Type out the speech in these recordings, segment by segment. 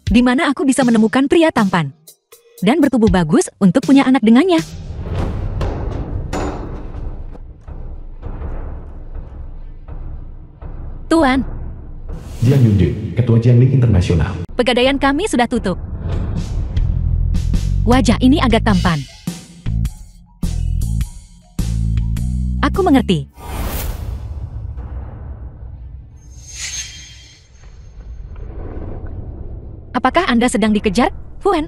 di mana aku bisa menemukan pria tampan dan bertubuh bagus untuk punya anak dengannya. Tuan, Jiang Yunde, Ketua Jiangling Internasional. pegadaian kami sudah tutup. Wajah ini agak tampan. Aku mengerti. Apakah Anda sedang dikejar, Fuan?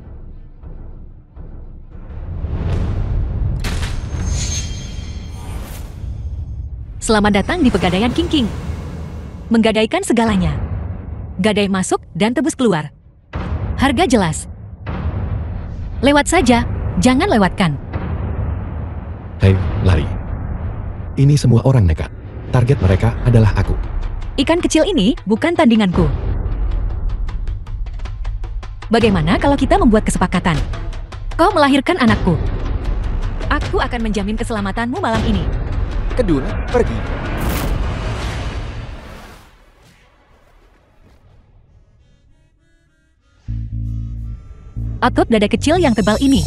Selamat datang di Pegadaian King King. Menggadaikan segalanya. Gadai masuk dan tebus keluar. Harga jelas. Lewat saja, jangan lewatkan. Hei, lari. Ini semua orang nekat. Target mereka adalah aku. Ikan kecil ini bukan tandinganku. Bagaimana kalau kita membuat kesepakatan? Kau melahirkan anakku. Aku akan menjamin keselamatanmu malam ini. Kedua, pergi. Otot dada kecil yang tebal ini.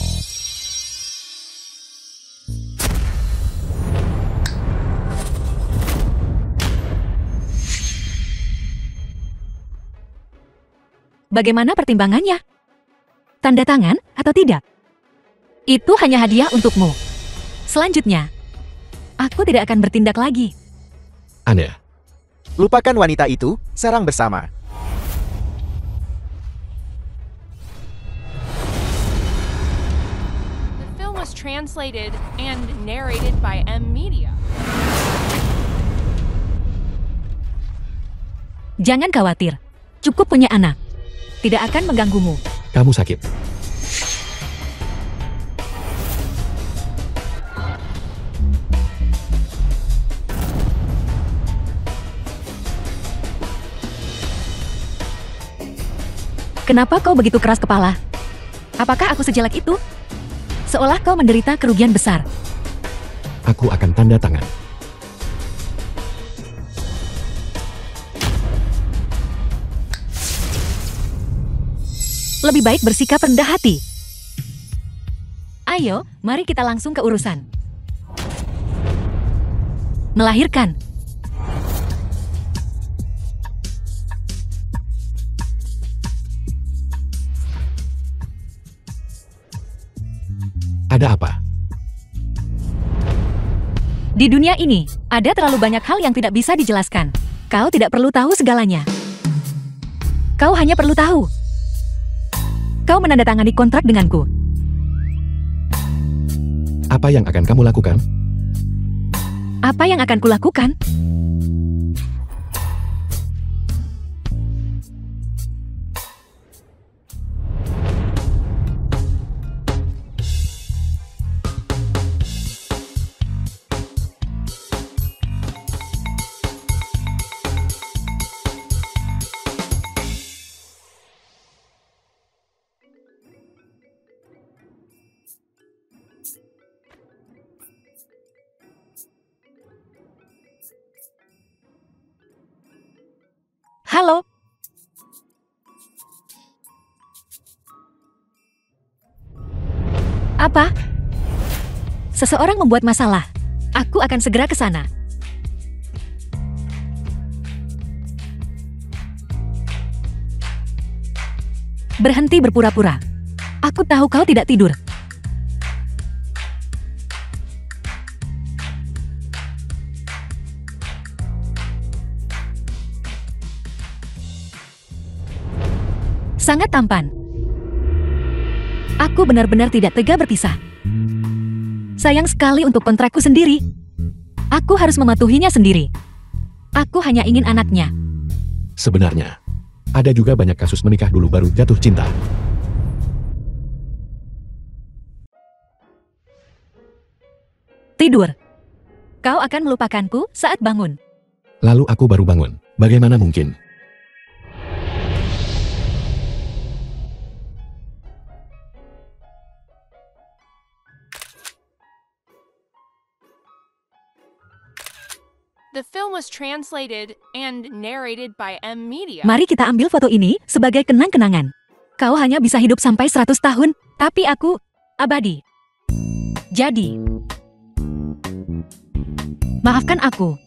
Bagaimana pertimbangannya? Tanda tangan atau tidak? Itu hanya hadiah untukmu. Selanjutnya, aku tidak akan bertindak lagi. Anda, Lupakan wanita itu, serang bersama. The film was translated and narrated by M Media. Jangan khawatir, cukup punya anak. Tidak akan mengganggumu. kamu sakit. Kenapa kau begitu keras kepala? Apakah aku sejelek itu? Seolah kau menderita kerugian besar. Aku akan tanda tangan. Lebih baik bersikap rendah hati. Ayo, mari kita langsung ke urusan. Melahirkan. Ada apa? Di dunia ini, ada terlalu banyak hal yang tidak bisa dijelaskan. Kau tidak perlu tahu segalanya. Kau hanya perlu tahu. Kau menandatangani kontrak denganku. Apa yang akan kamu lakukan? Apa yang akan kulakukan? Halo. Apa? Seseorang membuat masalah. Aku akan segera ke sana. Berhenti berpura-pura. Aku tahu kau tidak tidur. Sangat tampan. Aku benar-benar tidak tega berpisah. Sayang sekali untuk kontrakku sendiri. Aku harus mematuhinya sendiri. Aku hanya ingin anaknya. Sebenarnya, ada juga banyak kasus menikah dulu baru jatuh cinta. Tidur. Kau akan melupakanku saat bangun. Lalu aku baru bangun. Bagaimana mungkin? The film was translated and narrated by M Media. Mari kita ambil foto ini sebagai kenang-kenangan. Kau hanya bisa hidup sampai 100 tahun, tapi aku abadi. Jadi, maafkan aku.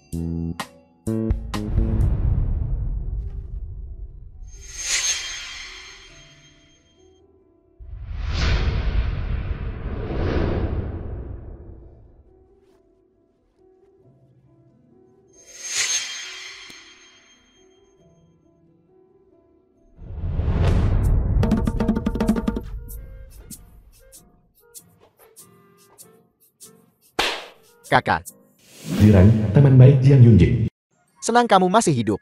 Kakak, Ziran, teman baik Jiang Yunjing. senang kamu masih hidup.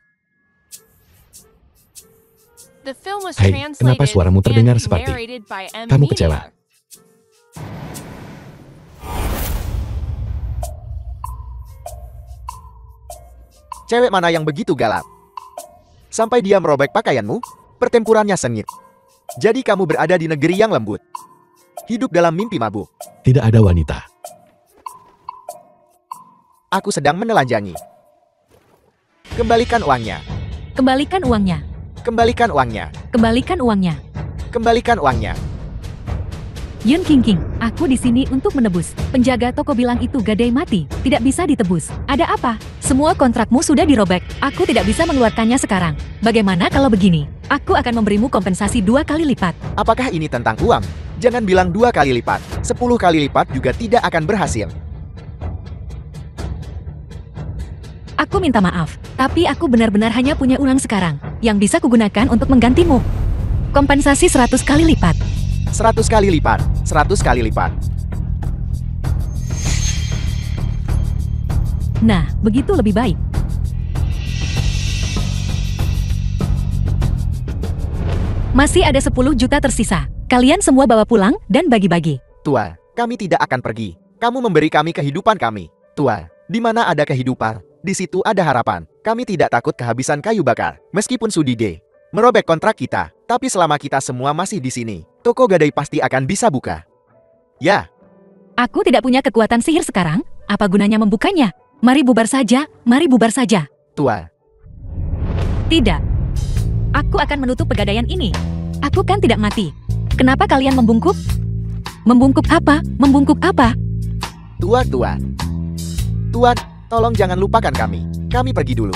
The film was Hai, translated kenapa suaramu terdengar and seperti narrated by M. kamu Media. kecewa? Cewek mana yang begitu galak? Sampai dia merobek pakaianmu? Pertempurannya sengit. Jadi kamu berada di negeri yang lembut. Hidup dalam mimpi mabuk. Tidak ada wanita. Aku sedang menelanjangi. Kembalikan uangnya. Kembalikan uangnya. Kembalikan uangnya. Kembalikan uangnya. Kembalikan uangnya. Yun King, aku di sini untuk menebus. Penjaga toko bilang itu gadai mati, tidak bisa ditebus. Ada apa? Semua kontrakmu sudah dirobek. Aku tidak bisa mengeluarkannya sekarang. Bagaimana kalau begini? Aku akan memberimu kompensasi 2 kali lipat. Apakah ini tentang uang? Jangan bilang 2 kali lipat. 10 kali lipat juga tidak akan berhasil. Aku minta maaf, tapi aku benar-benar hanya punya uang sekarang, yang bisa kugunakan untuk menggantimu. Kompensasi 100 kali lipat. 100 kali lipat. 100 kali lipat. Nah, begitu lebih baik. Masih ada 10 juta tersisa. Kalian semua bawa pulang dan bagi-bagi. Tua, kami tidak akan pergi. Kamu memberi kami kehidupan kami. Tua, di mana ada kehidupan, di situ ada harapan. Kami tidak takut kehabisan kayu bakar. Meskipun Sudide merobek kontrak kita, tapi selama kita semua masih di sini, toko gadai pasti akan bisa buka. Ya, Aku tidak punya kekuatan sihir sekarang. Apa gunanya membukanya? Mari bubar saja, mari bubar saja. Tua. Tidak. Aku akan menutup pegadaian ini. Aku kan tidak mati. Kenapa kalian membungkuk? Membungkuk apa? Membungkuk apa? Tua. Tuan, tolong jangan lupakan kami. Kami pergi dulu.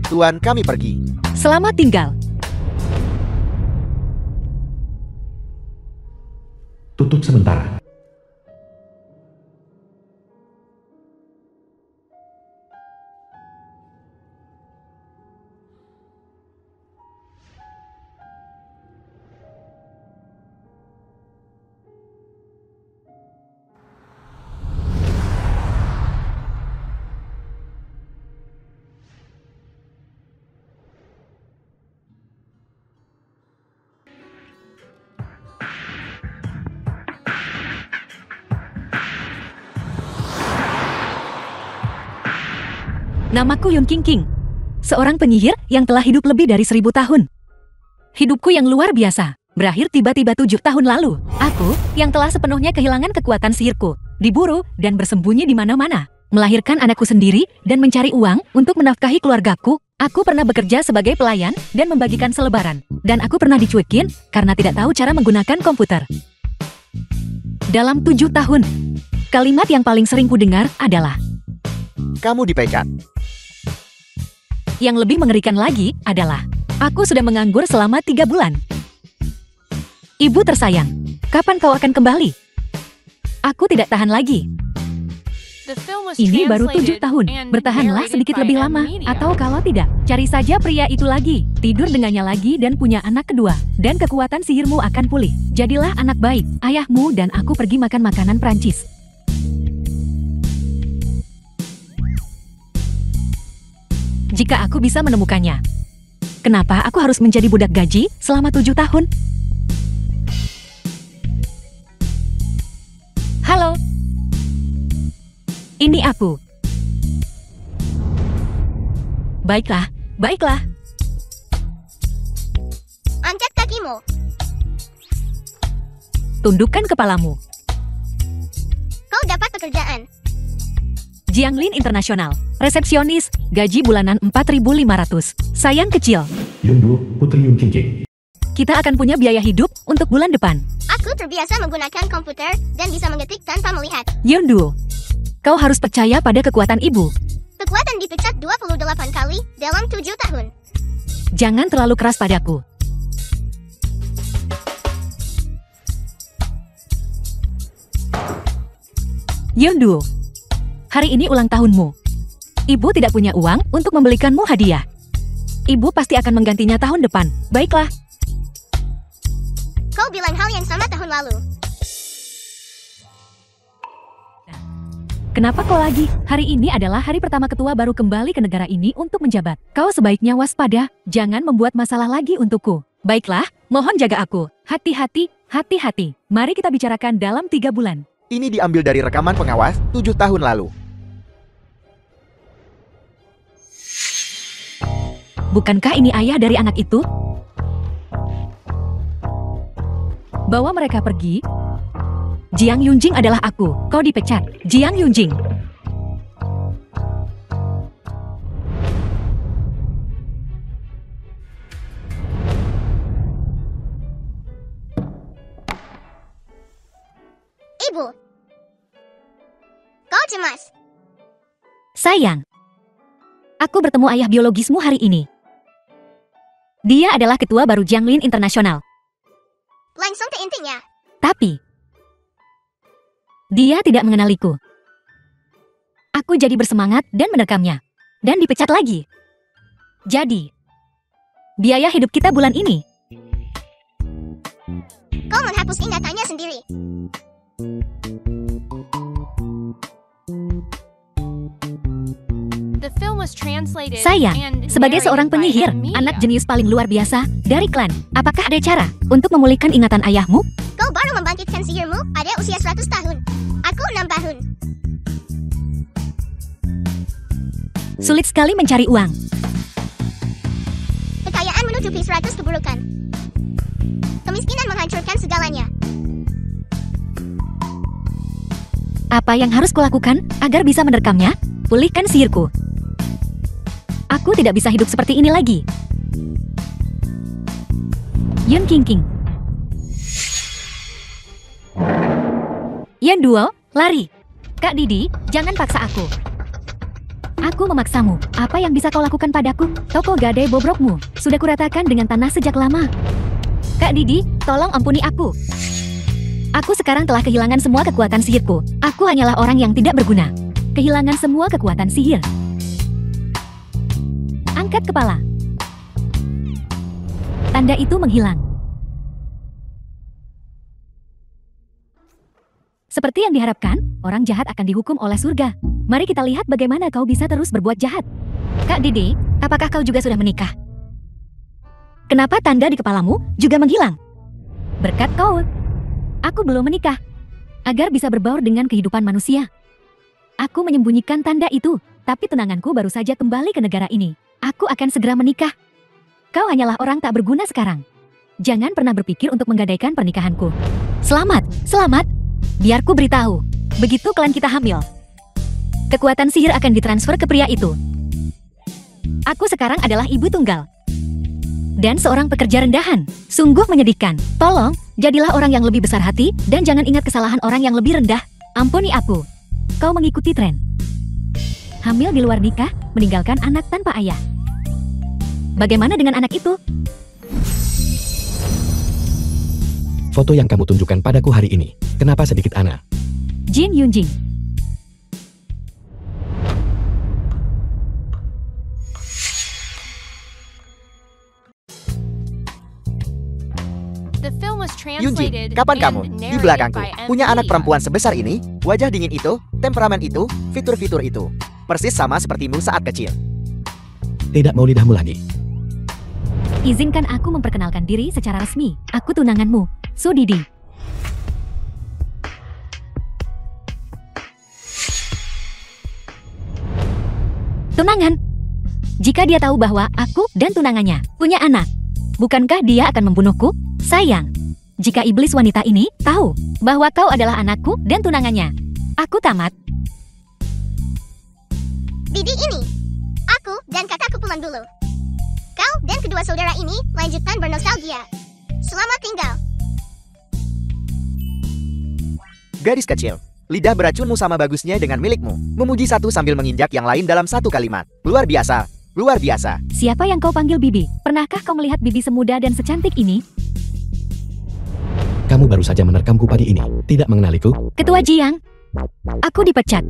Tuan, kami pergi. Selamat tinggal. Tutup sementara. Namaku Yun King, seorang penyihir yang telah hidup lebih dari 1000 tahun. Hidupku yang luar biasa berakhir tiba-tiba 7 tahun lalu. Aku, yang telah sepenuhnya kehilangan kekuatan sihirku, diburu dan bersembunyi di mana-mana, melahirkan anakku sendiri dan mencari uang untuk menafkahi keluargaku. Aku pernah bekerja sebagai pelayan dan membagikan selebaran, dan aku pernah dicuekin karena tidak tahu cara menggunakan komputer. Dalam 7 tahun, kalimat yang paling sering kudengar adalah, Kamu dipecat. yang lebih mengerikan lagi adalah, aku sudah menganggur selama 3 bulan. Ibu tersayang, kapan kau akan kembali? Aku tidak tahan lagi. The film was Ini baru 7 translated tahun. and Bertahanlah narrated sedikit by lebih M. lama. Media. Atau kalau tidak, cari saja pria itu lagi. Tidur dengannya lagi dan punya anak kedua. Dan kekuatan sihirmu akan pulih. Jadilah anak baik. Ayahmu dan aku pergi makan makanan Prancis. Jika aku bisa menemukannya. Kenapa aku harus menjadi budak gaji selama 7 tahun? Halo. Ini aku. Baiklah, baiklah. Angkat kakimu. Tundukkan kepalamu. Kau dapat pekerjaan. Jianglin Internasional. Resepsionis, gaji bulanan 4.500. Sayang kecil. Yundu, Putri Yun Qingqing. Kita akan punya biaya hidup untuk bulan depan. Aku terbiasa menggunakan komputer dan bisa mengetik tanpa melihat. Yundu, kau harus percaya pada kekuatan ibu. Kekuatan dipecat 28 kali dalam 7 tahun. Jangan terlalu keras padaku. Yundu, hari ini ulang tahunmu. Ibu tidak punya uang untuk membelikanmu hadiah. Ibu pasti akan menggantinya tahun depan. Baiklah. Kau bilang hal yang sama tahun lalu. Kenapa kau lagi? Hari ini adalah hari pertama ketua baru kembali ke negara ini untuk menjabat. Kau sebaiknya waspada, jangan membuat masalah lagi untukku. Baiklah, mohon jaga aku. Hati-hati, hati-hati. Mari kita bicarakan dalam 3 bulan. Ini diambil dari rekaman pengawas 7 tahun lalu. Bukankah ini ayah dari anak itu? Bawa mereka pergi. Jiang Yunjing adalah aku. Kau dipecat. Jiang Yunjing. Ibu. Kau cemas. Sayang, aku bertemu ayah biologismu hari ini. Dia adalah ketua baru Jianglin Internasional. Langsung ke intinya. Tapi, dia tidak mengenaliku. Aku jadi bersemangat dan menerekamnya. Dan dipecat lagi. Jadi, biaya hidup kita bulan ini. Kau menghapus ingatannya sendiri. The film was translated Sayang, and sebagai seorang narrated by penyihir, Emilia. anak jenius paling luar biasa dari klan, apakah ada cara untuk memulihkan ingatan ayahmu? Kau baru membangkitkan sihirmu pada usia 100 tahun. Aku 6 tahun. Sulit sekali mencari uang. Kekayaan menutupi 100 keburukan. Kemiskinan menghancurkan segalanya. Apa yang harus kulakukan agar bisa menerekamnya? Pulihkan sihirku. Aku tidak bisa hidup seperti ini lagi. Yun Qingqing. Yan Duo, lari. Kak Didi, jangan paksa aku. Aku memaksamu. Apa yang bisa kau lakukan padaku? Toko gadai bobrokmu sudah kuratakan dengan tanah sejak lama. Kak Didi, tolong ampuni aku. Aku sekarang telah kehilangan semua kekuatan sihirku. Aku hanyalah orang yang tidak berguna. Kehilangan semua kekuatan sihir. Angkat kepala. Tanda itu menghilang. Seperti yang diharapkan, orang jahat akan dihukum oleh surga. Mari kita lihat bagaimana kau bisa terus berbuat jahat. Kak Didi, apakah kau juga sudah menikah? Kenapa tanda di kepalamu juga menghilang? Berkat kau. Aku belum menikah. Agar bisa berbaur dengan kehidupan manusia. Aku menyembunyikan tanda itu, tapi tunanganku baru saja kembali ke negara ini. Aku akan segera menikah. Kau hanyalah orang tak berguna sekarang. Jangan pernah berpikir untuk menggadaikan pernikahanku. Selamat, selamat. Biar ku beritahu, begitu klan kita hamil, kekuatan sihir akan ditransfer ke pria itu. Aku sekarang adalah ibu tunggal. Dan seorang pekerja rendahan. Sungguh menyedihkan. Tolong, jadilah orang yang lebih besar hati, dan jangan ingat kesalahan orang yang lebih rendah. Ampuni aku. Kau mengikuti tren. Hamil di luar nikah, meninggalkan anak tanpa ayah. Bagaimana dengan anak itu? Foto yang kamu tunjukkan padaku hari ini. Kenapa sedikit aneh? Jin Yunjing. The film was Yunjing, translated kapan and kamu? Di narrated belakangku. by Punya anak Emilia. perempuan sebesar ini, wajah dingin itu, temperamen itu, fitur-fitur itu. Persis sama sepertimu saat kecil. Tidak mau lidahmu lagi. Izinkan aku memperkenalkan diri secara resmi. Aku tunanganmu, Su Didi. Tunangan? Jika dia tahu bahwa aku dan tunangannya punya anak, bukankah dia akan membunuhku? Sayang, jika iblis wanita ini tahu bahwa kau adalah anakku dan tunangannya, aku tamat. Didi ini. Aku dan kakakku pulang dulu. Kau dan kedua saudara ini lanjutkan bernostalgia. Selamat tinggal. Gadis kecil, lidah beracunmu sama bagusnya dengan milikmu. Memuji satu sambil menginjak yang lain dalam satu kalimat. Luar biasa, luar biasa. Siapa yang kau panggil Bibi? Pernahkah kau melihat Bibi semuda dan secantik ini? Kamu baru saja menerkamku pagi ini. Tidak mengenaliku? Ketua Jiang, aku dipecat.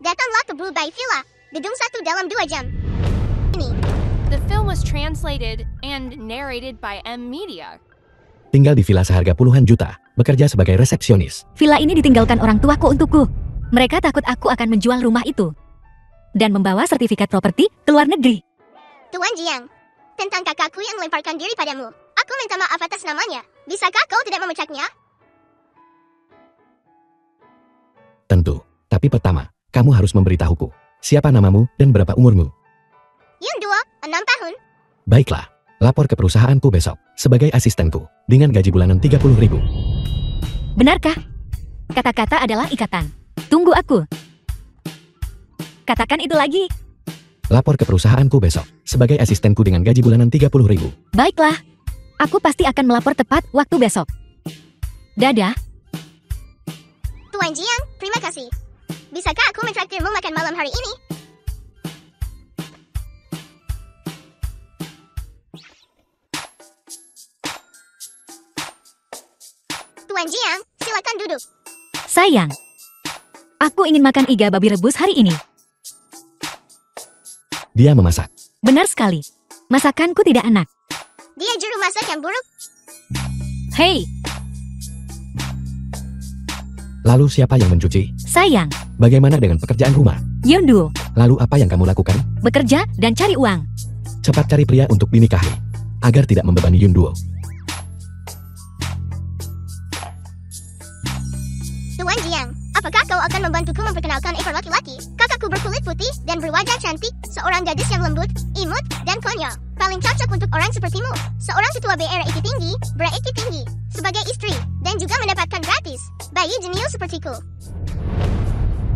Datanglah ke Blue Bay Villa, gedung 1 dalam 2 jam. Ini. The film was translated and narrated by M Media. Tinggal di villa seharga puluhan juta, bekerja sebagai resepsionis. Villa ini ditinggalkan orang tuaku untukku. Mereka takut aku akan menjual rumah itu dan membawa sertifikat properti ke luar negeri. Tuan Jiang, tentang kakakku yang melemparkan diri padamu. Aku minta maaf atas namanya. Bisakah kau tidak memecatnya? Tentu. Tapi pertama, kamu harus memberitahuku. Siapa namamu dan berapa umurmu? Yun Duo, 6 tahun. Baiklah, lapor ke perusahaanku besok sebagai asistenku dengan gaji bulanan 30.000. Benarkah? Kata-kata adalah ikatan. Tunggu aku. Katakan itu lagi. Lapor ke perusahaanku besok sebagai asistenku dengan gaji bulanan 30.000. Baiklah. Aku pasti akan melapor tepat waktu besok. Dadah. Tuan Jiang, terima kasih. Bisakah aku mentraktirmu makan malam hari ini? Tuan Jiang, silakan duduk. Sayang, aku ingin makan iga babi rebus hari ini. Dia memasak. Benar sekali. Masakanku tidak enak. Dia juru masak yang buruk. Hei, Lalu siapa yang mencuci? sayang, Bagaimana dengan pekerjaan rumah? Yondu, Lalu apa yang kamu lakukan? bekerja dan cari uang. Cepat cari pria untuk dinikahi, agar tidak membebani Yunduo. Tuan Jiang, apakah kau akan membantuku memperkenalkan ekor laki-laki? Kakakku berkulit putih dan berwajah cantik, seorang gadis yang lembut, imut, dan konyol. Paling cocok untuk orang sepertimu. Seorang ketua BRI tinggi, bereiki tinggi, sebagai istri, dan juga mendapatkan gratis bayi jenius sepertiku.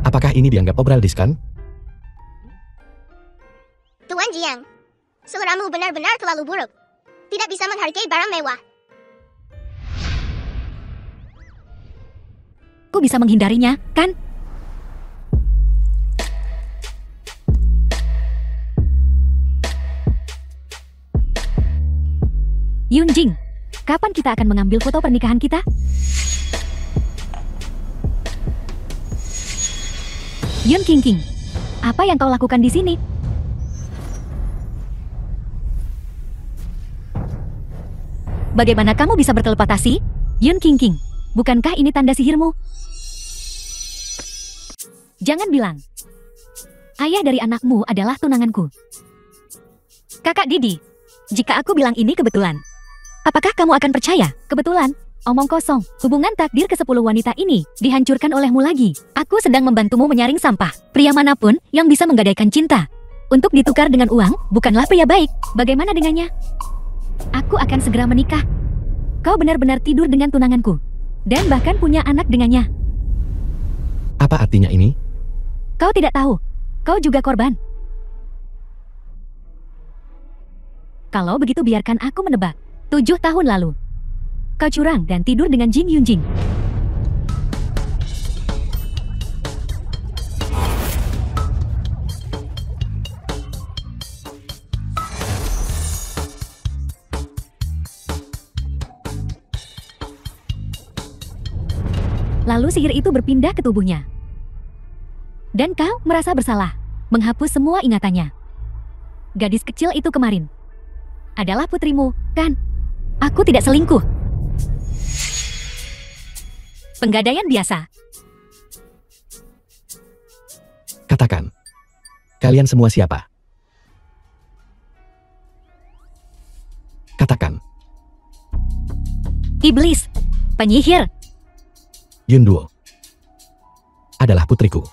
Apakah ini dianggap obral diskon? Tuan Jiang, seleramu benar-benar terlalu buruk. Tidak bisa menghargai barang mewah. Aku bisa menghindarinya, kan? Yunjing, kapan kita akan mengambil foto pernikahan kita? Yun King, apa yang kau lakukan di sini? Bagaimana kamu bisa bertelepatasi? Yun King, bukankah ini tanda sihirmu? Jangan bilang. Ayah dari anakmu adalah tunanganku. Kakak Didi, jika aku bilang ini kebetulan, apakah kamu akan percaya? Kebetulan, omong kosong. Hubungan takdir ke-10 wanita ini dihancurkan olehmu lagi. Aku sedang membantumu menyaring sampah. Pria manapun yang bisa menggadaikan cinta untuk ditukar dengan uang bukanlah pria baik. Bagaimana dengannya? Aku akan segera menikah. Kau benar-benar tidur dengan tunanganku dan bahkan punya anak dengannya. Apa artinya ini? Kau tidak tahu. Kau juga korban. Kalau begitu biarkan aku menebak. 7 tahun lalu, kau curang dan tidur dengan Jin Yunjing. Lalu sihir itu berpindah ke tubuhnya. Dan kau merasa bersalah, menghapus semua ingatannya. Gadis kecil itu kemarin adalah putrimu, kan? Aku tidak selingkuh. Penggadaian biasa. Katakan. Kalian semua siapa? Katakan. Iblis, penyihir. Yunduo adalah putriku.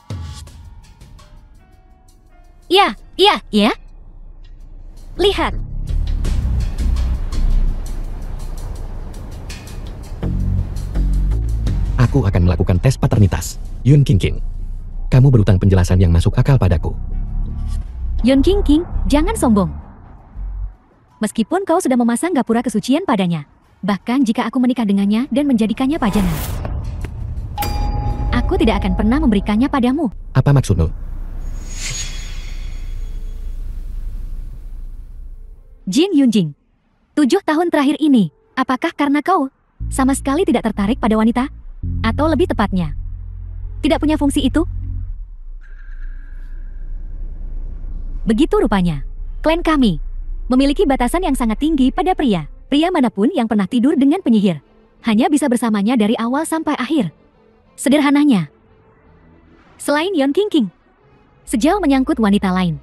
Ya. Lihat. Aku akan melakukan tes paternitas. Yun Qingqing, kamu berutang penjelasan yang masuk akal padaku. Yun Qingqing, jangan sombong. Meskipun kau sudah memasang gapura kesucian padanya, bahkan jika aku menikah dengannya dan menjadikannya pajangan, aku tidak akan pernah memberikannya padamu. Apa maksudmu? Jing Yunjing, 7 tahun terakhir ini, apakah karena kau sama sekali tidak tertarik pada wanita? Atau lebih tepatnya, tidak punya fungsi itu? Begitu rupanya, klan kami memiliki batasan yang sangat tinggi pada pria. Pria manapun yang pernah tidur dengan penyihir hanya bisa bersamanya dari awal sampai akhir. Sederhananya, selain Yun Qingqing, sejauh menyangkut wanita lain,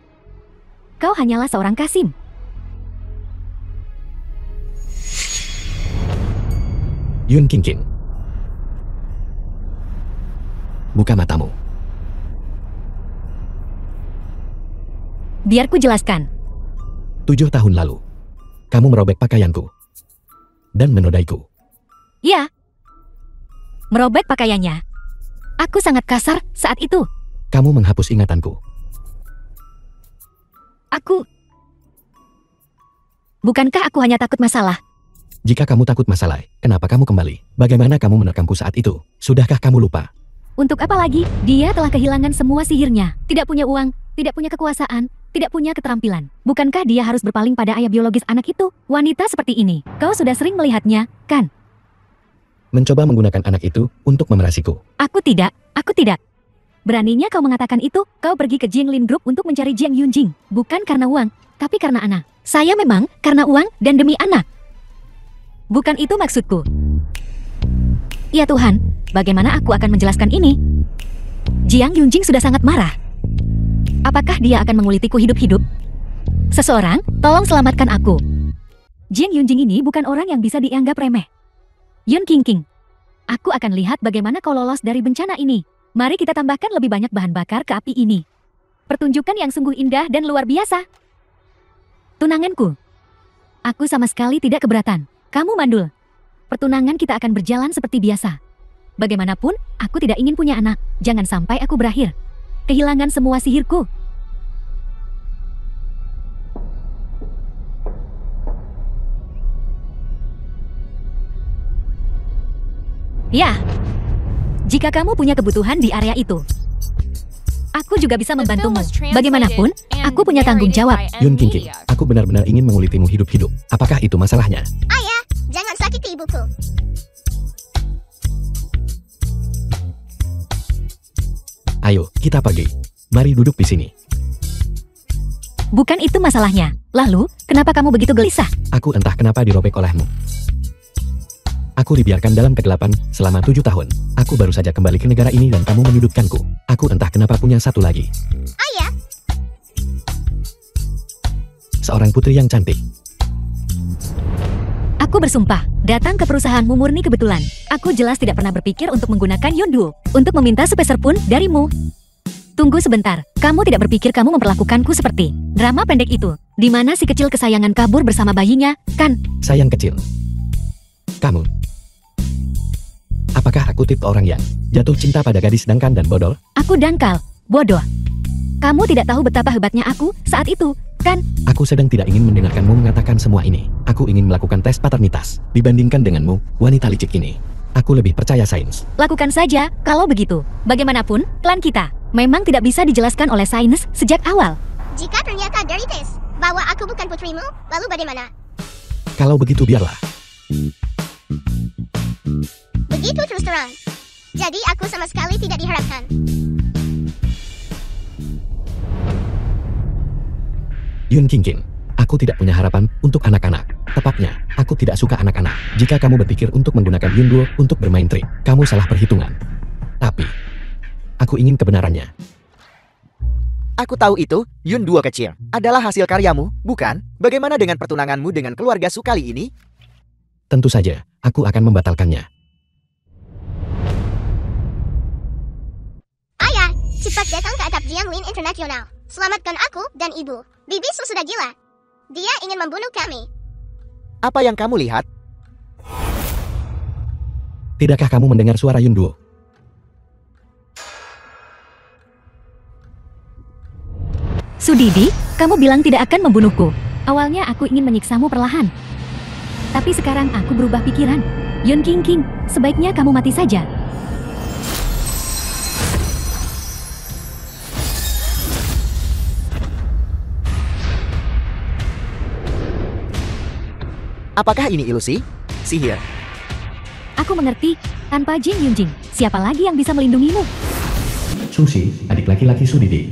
kau hanyalah seorang Kasim. Yun Qingqing, buka matamu. Biar ku jelaskan. 7 tahun lalu, kamu merobek pakaianku dan menodaiku. Ya, merobek pakaiannya. Aku sangat kasar saat itu. Kamu menghapus ingatanku. Bukankah aku hanya takut masalah? Jika kamu takut masalah, kenapa kamu kembali? Bagaimana kamu menerkamku saat itu? Sudahkah kamu lupa? Untuk apa lagi? Dia telah kehilangan semua sihirnya. Tidak punya uang, tidak punya kekuasaan, tidak punya keterampilan. Bukankah dia harus berpaling pada ayah biologis anak itu? Wanita seperti ini, kau sudah sering melihatnya, kan? Mencoba menggunakan anak itu untuk memerasiku. Aku tidak. Beraninya kau mengatakan itu? Kau pergi ke Jinglin Group untuk mencari Jiang Yunjing. Bukan karena uang, tapi karena anak. Saya memang karena uang dan demi anak. Bukan itu maksudku. Ya Tuhan, bagaimana aku akan menjelaskan ini? Jiang Yunjing sudah sangat marah. Apakah dia akan mengulitiku hidup-hidup? Seseorang, tolong selamatkan aku. Jiang Yunjing ini bukan orang yang bisa dianggap remeh. Yun Qingqing, aku akan lihat bagaimana kau lolos dari bencana ini. Mari kita tambahkan lebih banyak bahan bakar ke api ini. Pertunjukan yang sungguh indah dan luar biasa. Tunanganku. Aku sama sekali tidak keberatan. Kamu mandul. Pertunangan kita akan berjalan seperti biasa. Bagaimanapun, aku tidak ingin punya anak. Jangan sampai aku berakhir kehilangan semua sihirku. Ya, jika kamu punya kebutuhan di area itu, aku juga bisa membantumu. Bagaimanapun, aku punya tanggung jawab. Yun Qingqing, aku benar-benar ingin mengulitimu hidup-hidup. Apakah itu masalahnya? Ayah, jangan sakiti ibuku. Ayo, kita pergi. Mari duduk di sini. Bukan itu masalahnya. Lalu, kenapa kamu begitu gelisah? Aku entah kenapa dirobek olehmu. Aku dibiarkan dalam kegelapan selama 7 tahun. Aku baru saja kembali ke negara ini dan kamu menyudutkanku. Aku entah kenapa punya satu lagi. Ayah, Seorang putri yang cantik. Aku bersumpah, datang ke perusahaanmu murni kebetulan. Aku jelas tidak pernah berpikir untuk menggunakan Yonduo untuk meminta sepeser pun darimu. Tunggu sebentar, kamu tidak berpikir kamu memperlakukanku seperti drama pendek itu, di mana si kecil kesayangan kabur bersama bayinya, kan? Sayang kecil. Kamu. Apakah aku tipe orang yang jatuh cinta pada gadis dangkal dan bodoh? Aku dangkal, bodoh. Kamu tidak tahu betapa hebatnya aku saat itu, kan? Aku sedang tidak ingin mendengarkanmu mengatakan semua ini. Aku ingin melakukan tes paternitas. Dibandingkan denganmu, wanita licik ini. Aku lebih percaya sains. Lakukan saja, kalau begitu. Bagaimanapun, klan kita memang tidak bisa dijelaskan oleh sains sejak awal. jika ternyata dari tes bahwa aku bukan putrimu, lalu bagaimana? Kalau begitu biarlah. Begitu terus terang. Jadi aku sama sekali tidak diharapkan. Yun Qingqing, aku tidak punya harapan untuk anak-anak. Tepatnya, aku tidak suka anak-anak. Jika kamu berpikir untuk menggunakan Yunduo untuk bermain trik, kamu salah perhitungan. Tapi, aku ingin kebenarannya. Aku tahu itu, Yunduo kecil, adalah hasil karyamu, bukan? Bagaimana dengan pertunanganmu dengan keluarga Sukali ini? Tentu saja, aku akan membatalkannya. Ayah, cepat datang ke atap Jianglin Internasional. Selamatkan aku dan ibu. Bibisu sudah gila. Dia ingin membunuh kami. Apa yang kamu lihat? Tidakkah kamu mendengar suara Yunduo? Sudidi, kamu bilang tidak akan membunuhku. Awalnya aku ingin menyiksamu perlahan. Tapi sekarang aku berubah pikiran. Yun King, sebaiknya kamu mati saja. Apakah ini ilusi? Sihir. Aku mengerti, tanpa Jin Yunjing, siapa lagi yang bisa melindungimu? Susi, adik laki-laki Sudidi.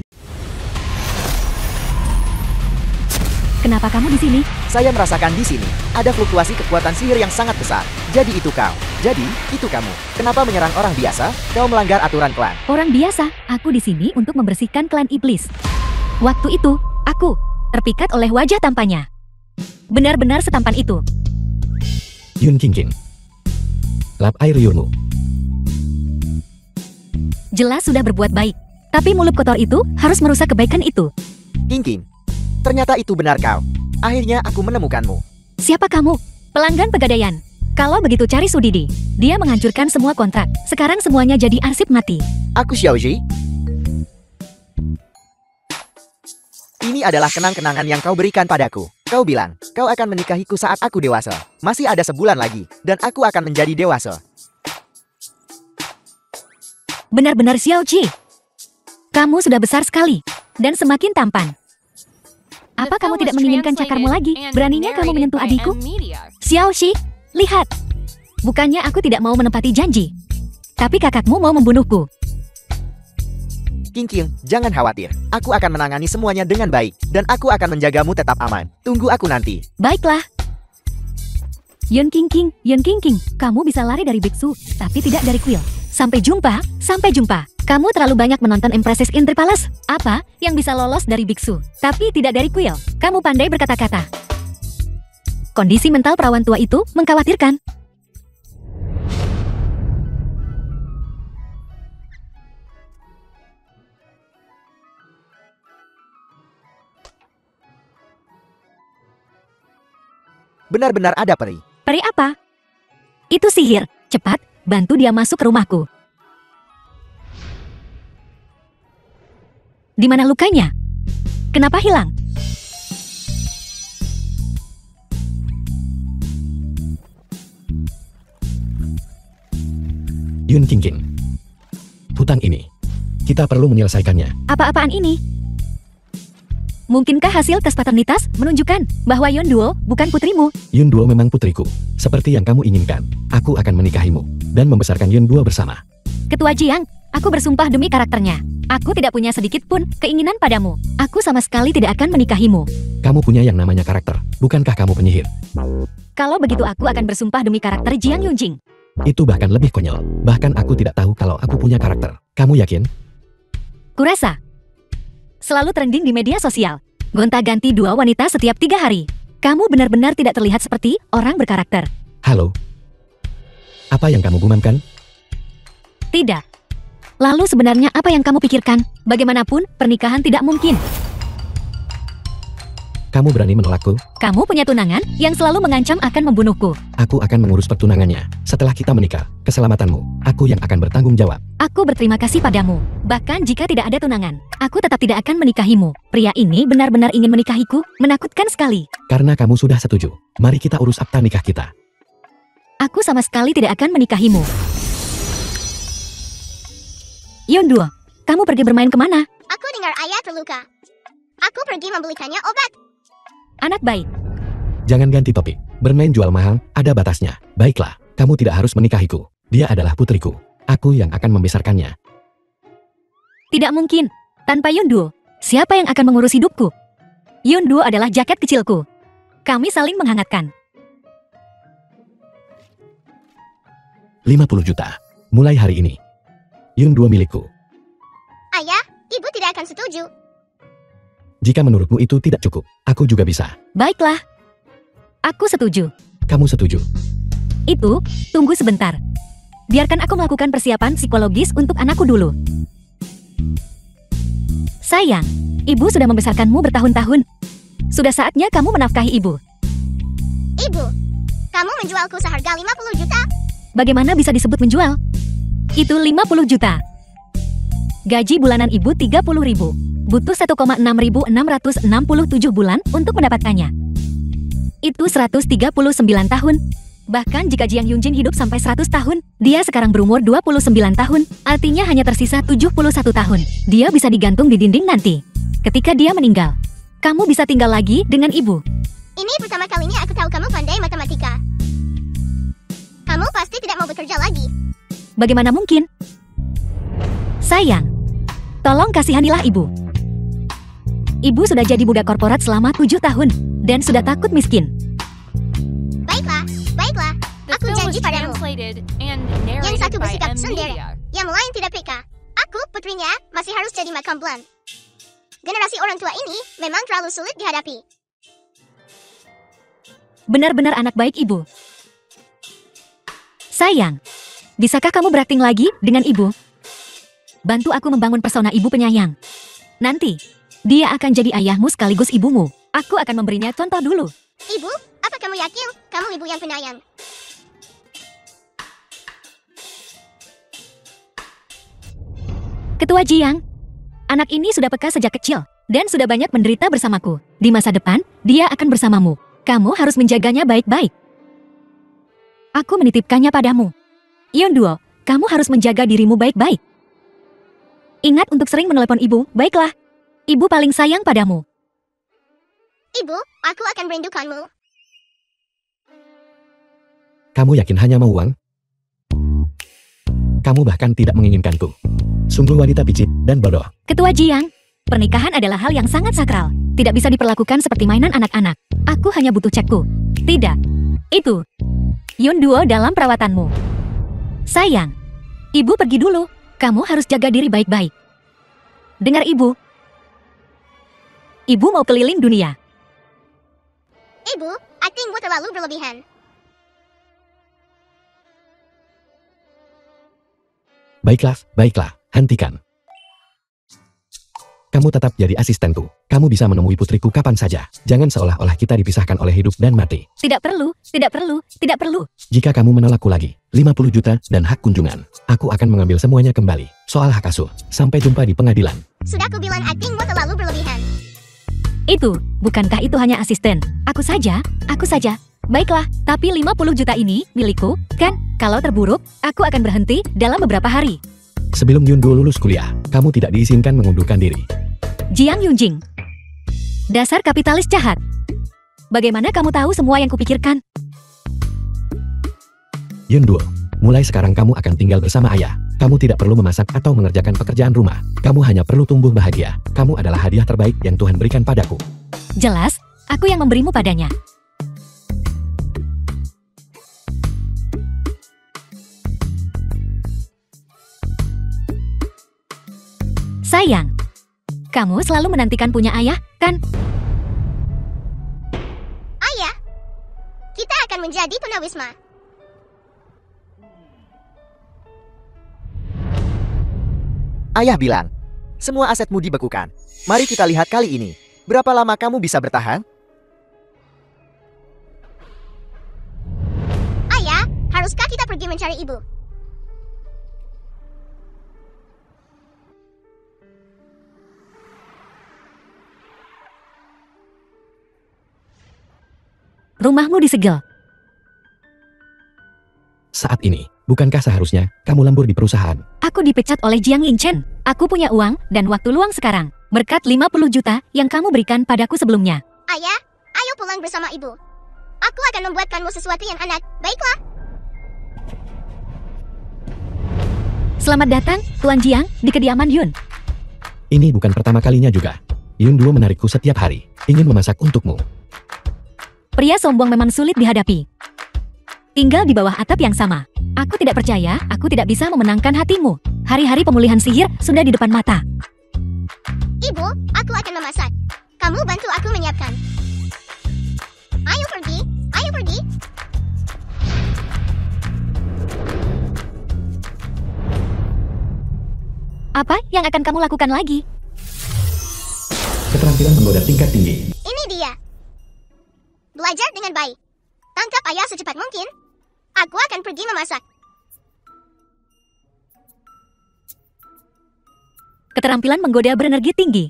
Kenapa kamu di sini? Saya merasakan di sini ada fluktuasi kekuatan sihir yang sangat besar. Jadi itu kau. Jadi itu kamu. Kenapa menyerang orang biasa? Kau melanggar aturan klan. Orang biasa, aku di sini untuk membersihkan klan iblis. Waktu itu, aku terpikat oleh wajah tampannya. Benar-benar setampan itu. Yun King. Lap air Yunmu. Jelas sudah berbuat baik. Tapi mulut kotor itu harus merusak kebaikan itu. King, ternyata itu benar kau. Akhirnya aku menemukanmu. Siapa kamu? Pelanggan Pegadaian. Kalau begitu cari Sudidi. Dia menghancurkan semua kontrak. Sekarang semuanya jadi arsip mati. Aku Xiaoji. Ini adalah kenang-kenangan yang kau berikan padaku. Kau bilang, kau akan menikahiku saat aku dewasa. Masih ada sebulan lagi, dan aku akan menjadi dewasa. Benar-benar Xiaoji. Kamu sudah besar sekali. Dan semakin tampan. Apa kamu tidak menginginkan cakarmu lagi? Beraninya kamu menyentuh adikku? Xiaoxi, lihat. Bukannya aku tidak mau menepati janji. Tapi kakakmu mau membunuhku. King, jangan khawatir. Aku akan menangani semuanya dengan baik. Dan aku akan menjagamu tetap aman. Tunggu aku nanti. Baiklah. Yun King, kamu bisa lari dari biksu, tapi tidak dari kuil. Sampai jumpa. Kamu terlalu banyak menonton Empresses in the Palace. Apa yang bisa lolos dari biksu, tapi tidak dari kuil? Kamu pandai berkata-kata. Kondisi mental perawan tua itu mengkhawatirkan. Benar-benar ada peri. Peri apa? Itu sihir. Cepat, bantu dia masuk ke rumahku. Di mana lukanya? Kenapa hilang? Yun King. Hutang ini, kita perlu menyelesaikannya. Apa-apaan ini? Mungkinkah hasil tes paternitas menunjukkan bahwa Yun Duo bukan putrimu? Yun Duo memang putriku. Seperti yang kamu inginkan, aku akan menikahimu dan membesarkan Yun Duo bersama. Ketua Jiang, aku bersumpah demi karakternya. Aku tidak punya sedikit pun keinginan padamu. Aku sama sekali tidak akan menikahimu. Kamu punya yang namanya karakter, bukankah kamu penyihir? Kalau begitu aku akan bersumpah demi karakter Jiang Yunjing. Itu bahkan lebih konyol. Bahkan aku tidak tahu kalau aku punya karakter. Kamu yakin? Kurasa. Selalu trending di media sosial. Gonta-ganti dua wanita setiap 3 hari. Kamu benar-benar tidak terlihat seperti orang berkarakter. Halo? Apa yang kamu gumamkan? Tidak. Lalu sebenarnya apa yang kamu pikirkan? Bagaimanapun, pernikahan tidak mungkin. Kamu berani menolakku? Kamu punya tunangan yang selalu mengancam akan membunuhku. Aku akan mengurus pertunangannya. Setelah kita menikah, keselamatanmu, aku yang akan bertanggung jawab. Aku berterima kasih padamu. Bahkan jika tidak ada tunangan, aku tetap tidak akan menikahimu. Pria ini benar-benar ingin menikahiku, menakutkan sekali. Karena kamu sudah setuju, mari kita urus akta nikah kita. Aku sama sekali tidak akan menikahimu. Yun Duo, kamu pergi bermain kemana? Aku dengar ayah terluka. Aku pergi membelikannya obat. Anak baik. Jangan ganti topik. Bermain jual mahal, ada batasnya. Baiklah, kamu tidak harus menikahiku. Dia adalah putriku. Aku yang akan membesarkannya. Tidak mungkin. Tanpa Yun Duo, siapa yang akan mengurus hidupku? Yun Duo adalah jaket kecilku. Kami saling menghangatkan. 50 juta. Mulai hari ini. Yun Duo milikku. Ayah, ibu tidak akan setuju. Jika menurutmu itu tidak cukup, aku juga bisa. Baiklah. Aku setuju. Kamu setuju? Itu, tunggu sebentar. Biarkan aku melakukan persiapan psikologis untuk anakku dulu. Sayang, ibu sudah membesarkanmu bertahun-tahun. Sudah saatnya kamu menafkahi ibu. Ibu, kamu menjualku seharga 50 juta? Bagaimana bisa disebut menjual? Itu 50 juta. Gaji bulanan ibu 30.000. butuh 1,6667 bulan untuk mendapatkannya. Itu 139 tahun. Bahkan jika Jiang Yunjin hidup sampai 100 tahun, dia sekarang berumur 29 tahun, artinya hanya tersisa 71 tahun. Dia bisa digantung di dinding nanti. Ketika dia meninggal, kamu bisa tinggal lagi dengan ibu. Ini pertama kalinya aku tahu kamu pandai matematika. Kamu pasti tidak mau bekerja lagi. Bagaimana mungkin? Sayang, tolong kasihanilah ibu. Ibu sudah jadi budak korporat selama 7 tahun, dan sudah takut miskin. Baiklah, baiklah. The Aku film janji was padamu. translated and Yang narrated satu by bersikap M sendiri, Media. yang lain tidak peka. Aku, putrinya, masih harus jadi makam Blan. Generasi orang tua ini memang terlalu sulit dihadapi. Benar-benar anak baik ibu. Sayang, bisakah kamu berakting lagi dengan ibu? Bantu aku membangun persona ibu penyayang. Nanti, dia akan jadi ayahmu sekaligus ibumu. Aku akan memberinya contoh dulu. Ibu, apa kamu yakin kamu ibu yang penyayang? Ketua Jiang, anak ini sudah peka sejak kecil, dan sudah banyak menderita bersamaku. Di masa depan, dia akan bersamamu. Kamu harus menjaganya baik-baik. Aku menitipkannya padamu. Yonduo, kamu harus menjaga dirimu baik-baik. Ingat untuk sering menelepon ibu, baiklah. Ibu paling sayang padamu. Ibu, aku akan merindukanmu. Kamu yakin hanya mau uang? Kamu bahkan tidak menginginkanku. Sungguh wanita picik dan bodoh. Ketua Jiang, pernikahan adalah hal yang sangat sakral. Tidak bisa diperlakukan seperti mainan anak-anak. Aku hanya butuh cekku. Tidak. Itu. Yonduo dalam perawatanmu. Sayang, ibu pergi dulu. Kamu harus jaga diri baik-baik. Dengar ibu. Ibu mau keliling dunia. Ibu, aktingmu terlalu berlebihan. Baiklah, baiklah, hentikan. Kamu tetap jadi asistenku. Kamu bisa menemui putriku kapan saja. Jangan seolah-olah kita dipisahkan oleh hidup dan mati. Tidak perlu, tidak perlu, tidak perlu. Jika kamu menolakku lagi, 50 juta dan hak kunjungan, aku akan mengambil semuanya kembali. Soal hak asuh, sampai jumpa di pengadilan. Sudah kubilang aktingmu terlalu berlebihan. Itu, bukankah itu hanya asisten? Aku saja, aku saja. Baiklah, tapi 50 juta ini milikku, kan? Kalau terburuk, aku akan berhenti dalam beberapa hari. Sebelum Yunduo lulus kuliah, kamu tidak diizinkan mengundurkan diri. Jiang Yunjing. Dasar kapitalis jahat. Bagaimana kamu tahu semua yang kupikirkan? Yunduo, mulai sekarang kamu akan tinggal bersama ayah. Kamu tidak perlu memasak atau mengerjakan pekerjaan rumah. Kamu hanya perlu tumbuh bahagia. Kamu adalah hadiah terbaik yang Tuhan berikan padaku. Jelas, aku yang memberimu padanya. Sayang, kamu selalu menantikan punya ayah, kan? Ayah, kita akan menjadi tunawisma. Ayah bilang, semua asetmu dibekukan. Mari kita lihat kali ini. Berapa lama kamu bisa bertahan? Ayah, haruskah kita pergi mencari ibu? Rumahmu disegel. Saat ini, bukankah seharusnya kamu lembur di perusahaan? Aku dipecat oleh Jiang Yinchen. Aku punya uang dan waktu luang sekarang. Berkat 50 juta yang kamu berikan padaku sebelumnya. Ayah, ayo pulang bersama ibu. Aku akan membuatkanmu sesuatu yang enak. Baiklah. Selamat datang, Tuan Jiang, di kediaman Yun. Ini bukan pertama kalinya juga. Yunduo menarikku setiap hari, ingin memasak untukmu. Pria sombong memang sulit dihadapi. Tinggal di bawah atap yang sama. Aku tidak percaya, aku tidak bisa memenangkan hatimu. Hari-hari pemulihan sihir sudah di depan mata. Ibu, aku akan memasak. Kamu bantu aku menyiapkan. Ayo pergi, ayo pergi. Apa yang akan kamu lakukan lagi? Keterampilan menggoda tingkat tinggi. Ini dia. Belajar dengan baik. Tangkap ayah secepat mungkin. Aku akan pergi memasak. Keterampilan menggoda berenergi tinggi.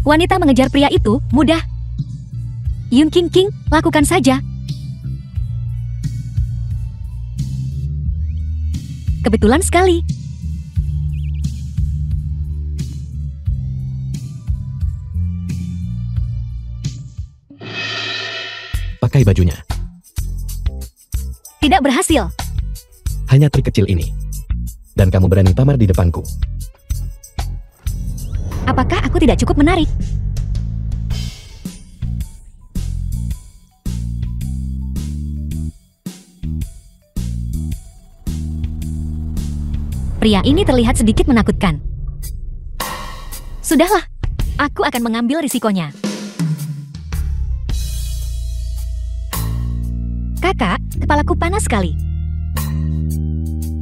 Wanita mengejar pria itu mudah. Yun King King, lakukan saja. Kebetulan sekali. Pakai bajunya. Tidak berhasil. Hanya trik kecil ini. Dan kamu berani pamer di depanku. Apakah aku tidak cukup menarik? Pria ini terlihat sedikit menakutkan. Sudahlah, aku akan mengambil risikonya. Kakak, kepalaku panas sekali.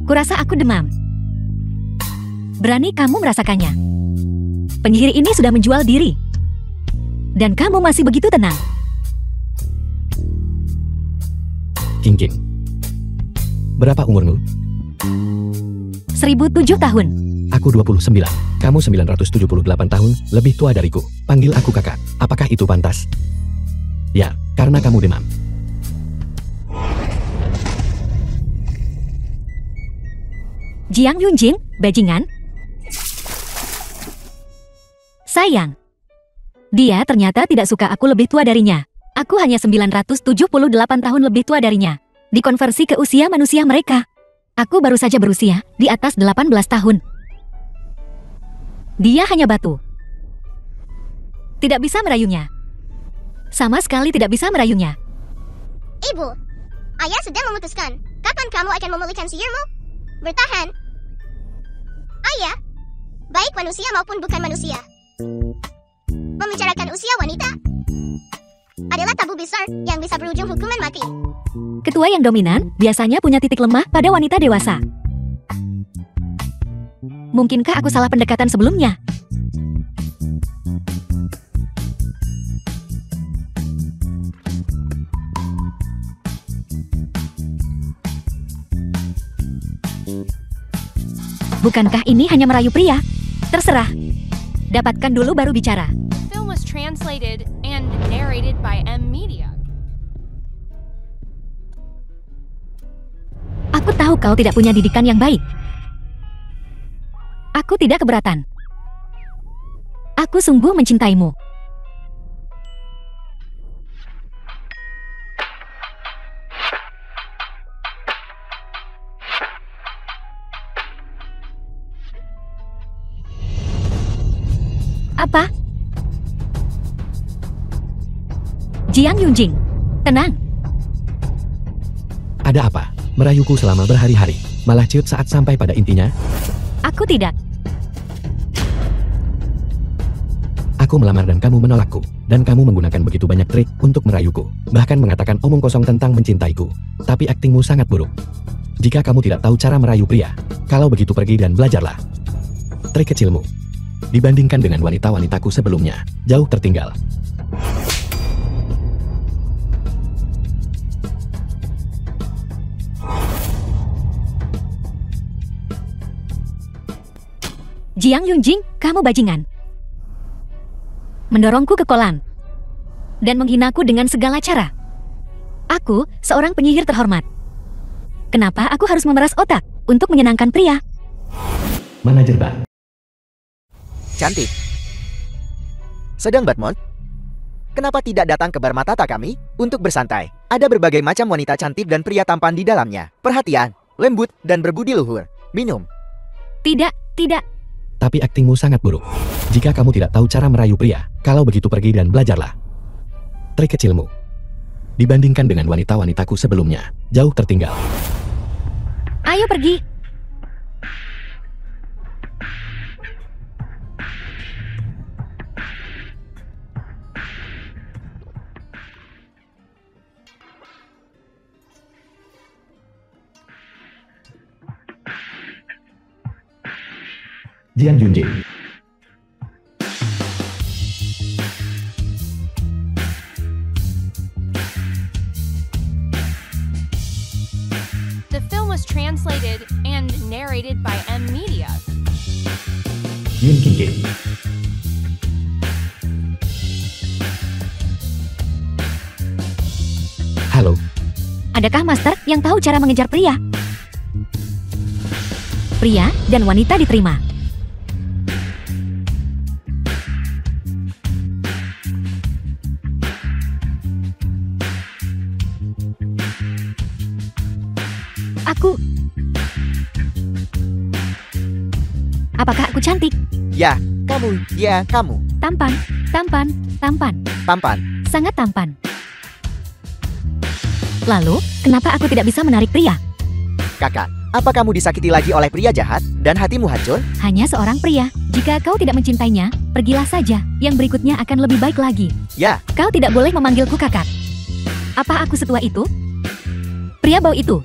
Kurasa aku demam. Berani kamu merasakannya? Penyihir ini sudah menjual diri. Dan kamu masih begitu tenang. King King. Berapa umurmu? 1007 tahun. Aku 29. Kamu 978 tahun, lebih tua dariku. Panggil aku kakak. Apakah itu pantas? Ya, karena kamu demam. Jiang Yunjing, bajingan. Sayang. Dia ternyata tidak suka aku lebih tua darinya. Aku hanya 978 tahun lebih tua darinya. Dikonversi ke usia manusia mereka. Aku baru saja berusia di atas 18 tahun. Dia hanya batu. Tidak bisa merayunya. Sama sekali tidak bisa merayunya. Ibu, ayah sedang memutuskan. Kapan kamu akan memulihkan sihirmu? Bertahan. Ayah, baik manusia maupun bukan manusia. Membicarakan usia wanita adalah tabu besar yang bisa berujung hukuman mati. Ketua yang dominan biasanya punya titik lemah pada wanita dewasa. Mungkinkah aku salah pendekatan sebelumnya? Bukankah ini hanya merayu pria? Terserah. Dapatkan dulu baru bicara. The film was translated and narrated by M Media. Aku tahu kau tidak punya didikan yang baik. Aku tidak keberatan. Aku sungguh mencintaimu. Apa? Jiang Yunjing, tenang. Ada apa? Merayuku selama berhari-hari, malah ciut saat sampai pada intinya? Aku tidak. Aku melamar dan kamu menolakku, dan kamu menggunakan begitu banyak trik untuk merayuku, bahkan mengatakan omong kosong tentang mencintaiku. Tapi aktingmu sangat buruk. Jika kamu tidak tahu cara merayu pria, kalau begitu pergi dan belajarlah. Trik kecilmu, dibandingkan dengan wanita-wanitaku sebelumnya, jauh tertinggal. Jiang Yunjing, kamu bajingan. Mendorongku ke kolam. Dan menghinaku dengan segala cara. Aku, seorang penyihir terhormat. Kenapa aku harus memeras otak untuk menyenangkan pria? Manajer Bar. Cantik. Sedang Batmon? Kenapa tidak datang ke bar Matata kami untuk bersantai? Ada berbagai macam wanita cantik dan pria tampan di dalamnya. Perhatian, lembut dan berbudi luhur. Minum. Tidak. Tapi aktingmu sangat buruk. Jika kamu tidak tahu cara merayu pria, kalau begitu pergi dan belajarlah. Trik kecilmu, dibandingkan dengan wanita-wanitaku sebelumnya, jauh tertinggal. Ayo pergi. Jiang Yunjing. The film was translated and narrated by M Media. Yun King King. Halo, Adakah Master yang tahu cara mengejar pria? Pria dan wanita diterima. Aku. Apakah aku cantik? Ya, kamu. Ya, kamu. Tampan, tampan, tampan. Tampan. Sangat tampan. Lalu, kenapa aku tidak bisa menarik pria? Kakak, apa kamu disakiti lagi oleh pria jahat dan hatimu hancur? Hanya seorang pria. Jika kau tidak mencintainya, pergilah saja. Yang berikutnya akan lebih baik lagi. Ya, Kau tidak boleh memanggilku kakak. Apa aku setua itu? Pria bau itu.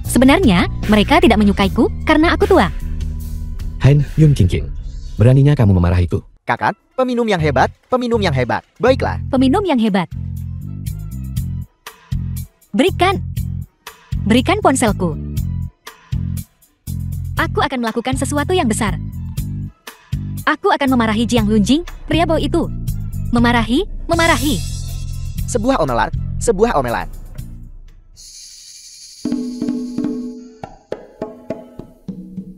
Sebenarnya, mereka tidak menyukaiku karena aku tua. Han Yun King. Beraninya kamu memarahiku. kakak, peminum yang hebat, peminum yang hebat. Baiklah, Peminum yang hebat. Berikan. Berikan ponselku. Aku akan melakukan sesuatu yang besar. Aku akan memarahi Jiang Lunjing, pria bau itu. Memarahi. sebuah omelan, sebuah omelan.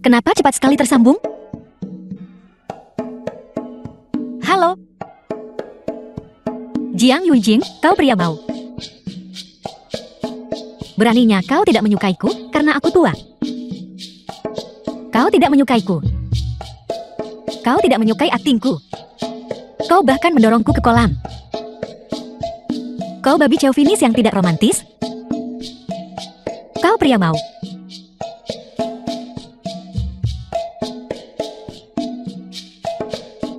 Kenapa cepat sekali tersambung? Halo. Jiang Yujing, kau pria bau. Beraninya kau tidak menyukaiku karena aku tua. Kau tidak menyukaiku. Kau tidak menyukai aktingku. Kau bahkan mendorongku ke kolam. Kau babi chauvinis yang tidak romantis. Kau pria mau.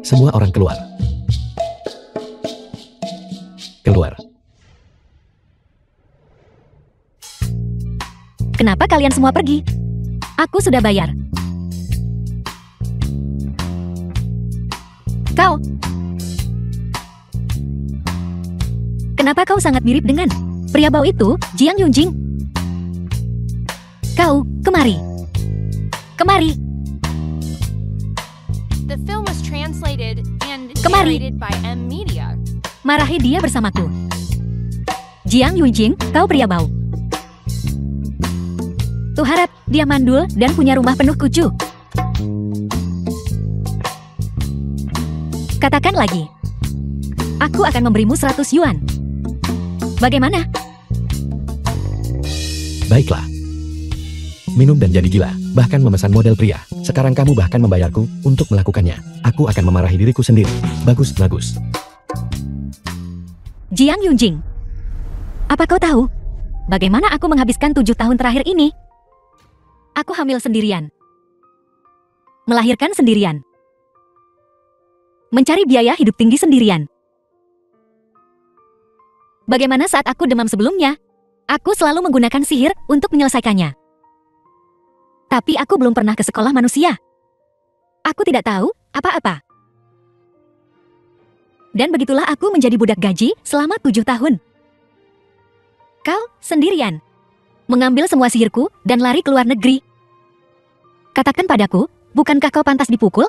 Semua orang keluar. Keluar. Kenapa kalian semua pergi? Aku sudah bayar. Kau. Kenapa kau sangat mirip dengan pria bau itu, Jiang Yunjing? Kau, kemari. Kemari. The film was translated and Kemari. narrated by M Media. Marahi dia bersamaku. Jiang Yunjing, kau pria bau. Tuh harap dia mandul dan punya rumah penuh kucu. Katakan lagi. Aku akan memberimu 100 yuan. Bagaimana? Baiklah. Minum dan jadi gila, bahkan memesan model pria. Sekarang kamu bahkan membayarku untuk melakukannya. Aku akan memarahi diriku sendiri. Bagus. Jiang Yunjing. Apa kau tahu? Bagaimana aku menghabiskan 7 tahun terakhir ini? Aku hamil sendirian. Melahirkan sendirian. Mencari biaya hidup tinggi sendirian. Bagaimana saat aku demam sebelumnya? Aku selalu menggunakan sihir untuk menyelesaikannya. Tapi aku belum pernah ke sekolah manusia. Aku tidak tahu apa-apa. Dan begitulah aku menjadi budak gaji selama 7 tahun. Kau sendirian. Mengambil semua sihirku dan lari ke luar negeri. Katakan padaku, bukankah kau pantas dipukul?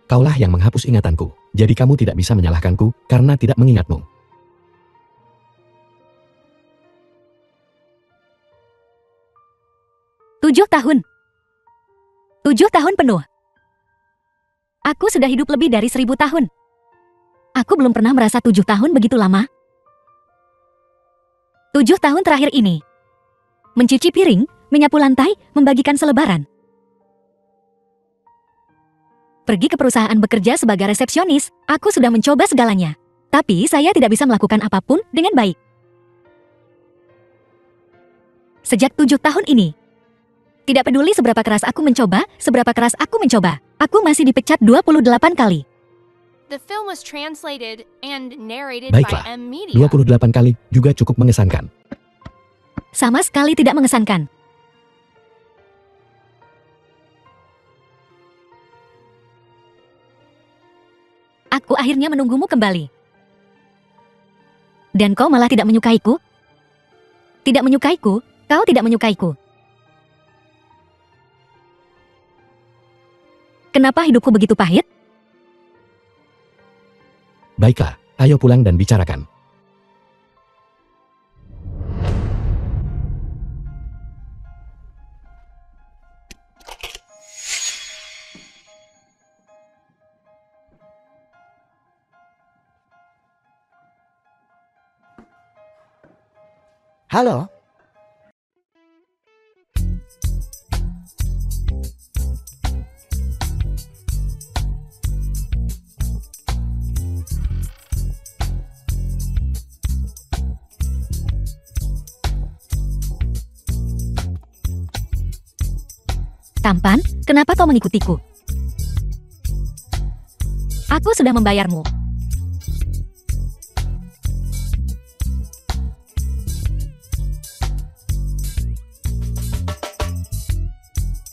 Kaulah yang menghapus ingatanku. Jadi kamu tidak bisa menyalahkanku karena tidak mengingatmu. Tujuh tahun. 7 tahun penuh. Aku sudah hidup lebih dari 1000 tahun. Aku belum pernah merasa 7 tahun begitu lama. 7 tahun terakhir ini. Mencuci piring, menyapu lantai, membagikan selebaran. Pergi ke perusahaan bekerja sebagai resepsionis, aku sudah mencoba segalanya. Tapi saya tidak bisa melakukan apapun dengan baik. Sejak 7 tahun ini. Tidak peduli seberapa keras aku mencoba, aku masih dipecat 28 kali. The film was translated and narrated Baiklah, by M Media. 28 kali juga cukup mengesankan. Sama sekali tidak mengesankan. Aku akhirnya menunggumu kembali. Dan kau malah tidak menyukaiku? Tidak menyukaiku, kau tidak menyukaiku. Kenapa hidupku begitu pahit? Baiklah, ayo pulang dan bicarakan. Halo? Tampan, kenapa kau mengikutiku? Aku sudah membayarmu.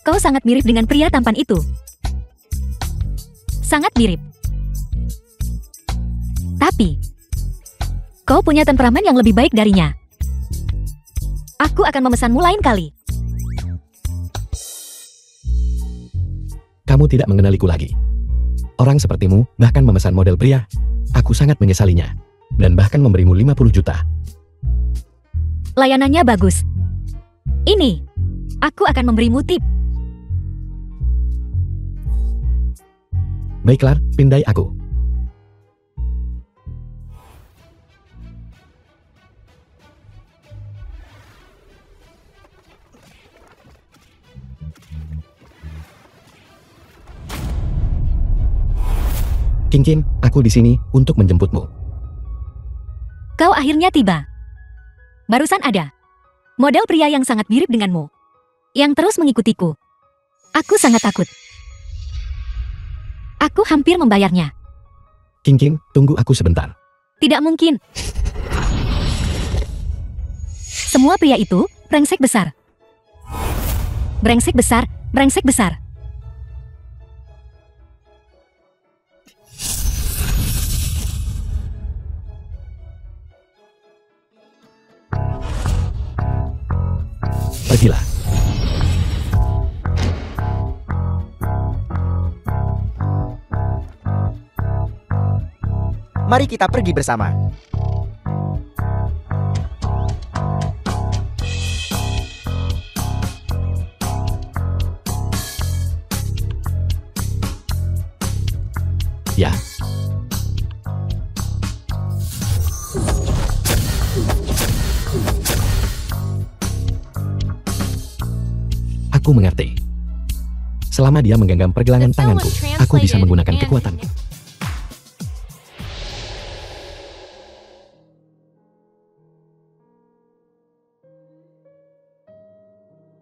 Kau sangat mirip dengan pria tampan itu. Sangat mirip. Tapi, kau punya temperamen yang lebih baik darinya. Aku akan memesanmu lain kali. Kamu tidak mengenaliku lagi. Orang sepertimu bahkan memesan model pria. Aku sangat menyesalinya. Dan bahkan memberimu 50 juta. Layanannya bagus. Ini, aku akan memberimu tip. Baiklah, pindai aku. King, aku di sini untuk menjemputmu. Kau akhirnya tiba. Barusan ada model pria yang sangat mirip denganmu, yang terus mengikutiku. Aku sangat takut. Aku hampir membayarnya. King, tunggu aku sebentar. Tidak mungkin. Semua pria itu brengsek besar. Brengsek besar, brengsek besar. Pergilah. Mari kita pergi bersama. Ya. Aku mengerti. Selama dia menggenggam pergelangan tanganku, aku bisa menggunakan kekuatanku.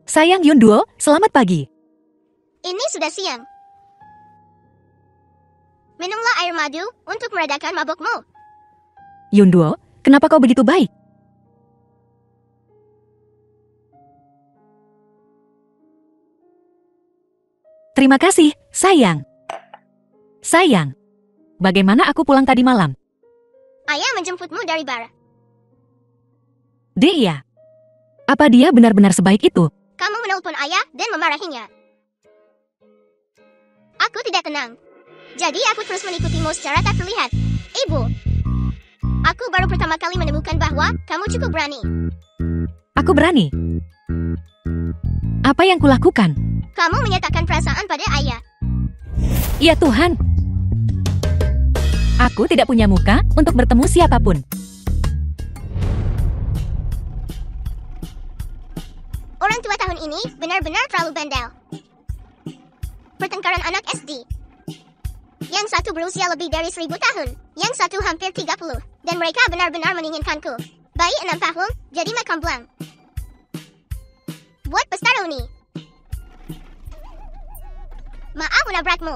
Sayang Yunduo, selamat pagi. Ini sudah siang. Minumlah air madu untuk meredakan mabukmu. Yunduo, kenapa kau begitu baik? Terima kasih, sayang. Sayang, bagaimana aku pulang tadi malam? Ayah menjemputmu dari bar. Iya. Apa dia benar-benar sebaik itu? Kamu menelpon ayah dan memarahinya. Aku tidak tenang. Jadi aku terus mengikutimu secara tak terlihat. Ibu, aku baru pertama kali menemukan bahwa kamu cukup berani. Aku berani. Apa yang kulakukan? Kamu menyatakan perasaan pada ayah. Ya Tuhan. Aku tidak punya muka untuk bertemu siapapun. Orang tua tahun ini benar-benar terlalu bandel. Pertengkaran anak SD. Yang satu berusia lebih dari 1000 tahun, yang satu hampir 30, dan mereka benar-benar menginginkanku. Bayi 6 tahun, jadi makan belang. Buat pesta reuni. Maaf menabrakmu.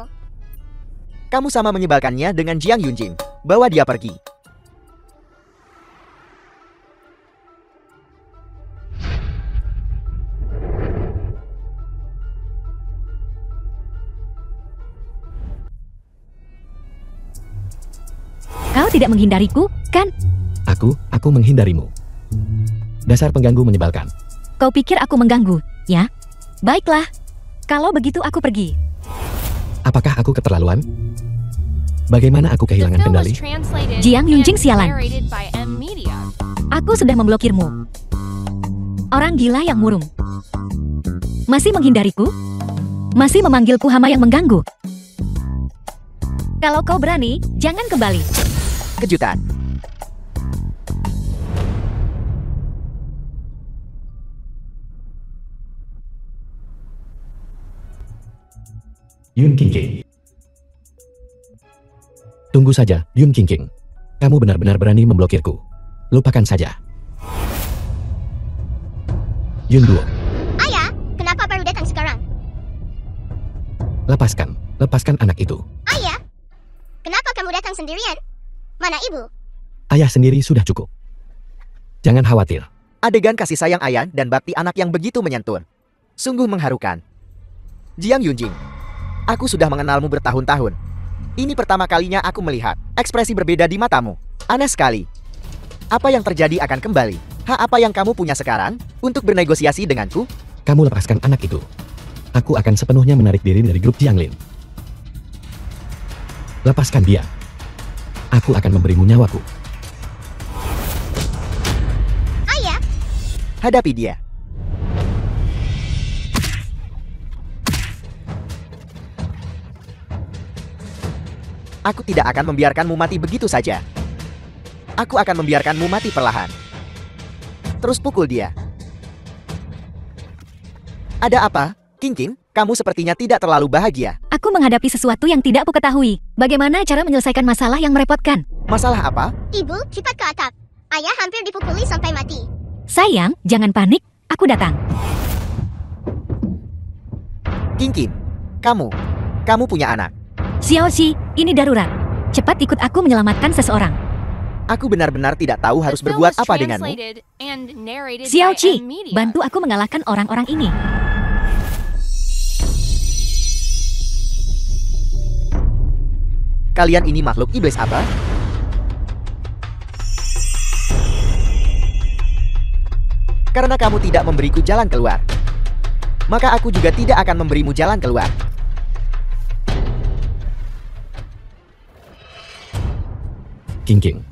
Kamu sama menyebalkannya dengan Jiang Yunjin. Bawa dia pergi. Kau tidak menghindariku, kan? Aku menghindarimu. Dasar pengganggu menyebalkan. Kau pikir aku mengganggu, ya? Baiklah. Kalau begitu aku pergi. Apakah aku keterlaluan? Bagaimana aku The kehilangan film was kendali? translated Jiang Yunjing and sialan. narrated by M Media. Aku sudah memblokirmu. Orang gila yang murung. Masih menghindariku? Masih memanggilku hama yang mengganggu? Kalau kau berani, jangan kembali. Kejutan. Yun Qingqing. Tunggu saja, Yun Qingqing. Kamu benar-benar berani memblokirku. Lupakan saja. Yun Duo, Ayah, kenapa baru datang sekarang? lepaskan anak itu. Ayah, kenapa kamu datang sendirian? Mana ibu? Ayah sendiri sudah cukup. Jangan khawatir. Adegan kasih sayang ayah dan bakti anak yang begitu menyantun. Sungguh mengharukan. Jiang Yunjing, aku sudah mengenalmu bertahun-tahun. Ini pertama kalinya aku melihat ekspresi berbeda di matamu. Aneh sekali. Apa yang terjadi akan kembali? Apa yang kamu punya sekarang untuk bernegosiasi denganku? Kamu lepaskan anak itu. Aku akan sepenuhnya menarik diri dari grup Jianglin. Lepaskan dia. Aku akan memberimu nyawaku. Ayah, Hadapi dia. Aku tidak akan membiarkanmu mati begitu saja. Aku akan membiarkanmu mati perlahan. Terus pukul dia. Ada apa? Qingqing, kamu sepertinya tidak terlalu bahagia. Aku menghadapi sesuatu yang tidak aku ketahui. Bagaimana cara menyelesaikan masalah yang merepotkan? Masalah apa? ibu, cepat ke atap. Ayah hampir dipukuli sampai mati. Sayang, jangan panik. Aku datang. Qingqing, kamu punya anak. Xiaoxi, ini darurat. Cepat ikut aku menyelamatkan seseorang. Aku benar-benar tidak tahu harus The film berbuat was apa denganmu. translated and narrated by Xiaoqi, M Media. bantu aku mengalahkan orang-orang ini. Kalian ini makhluk iblis apa? Karena kamu tidak memberiku jalan keluar, maka aku juga tidak akan memberimu jalan keluar. Qingqing.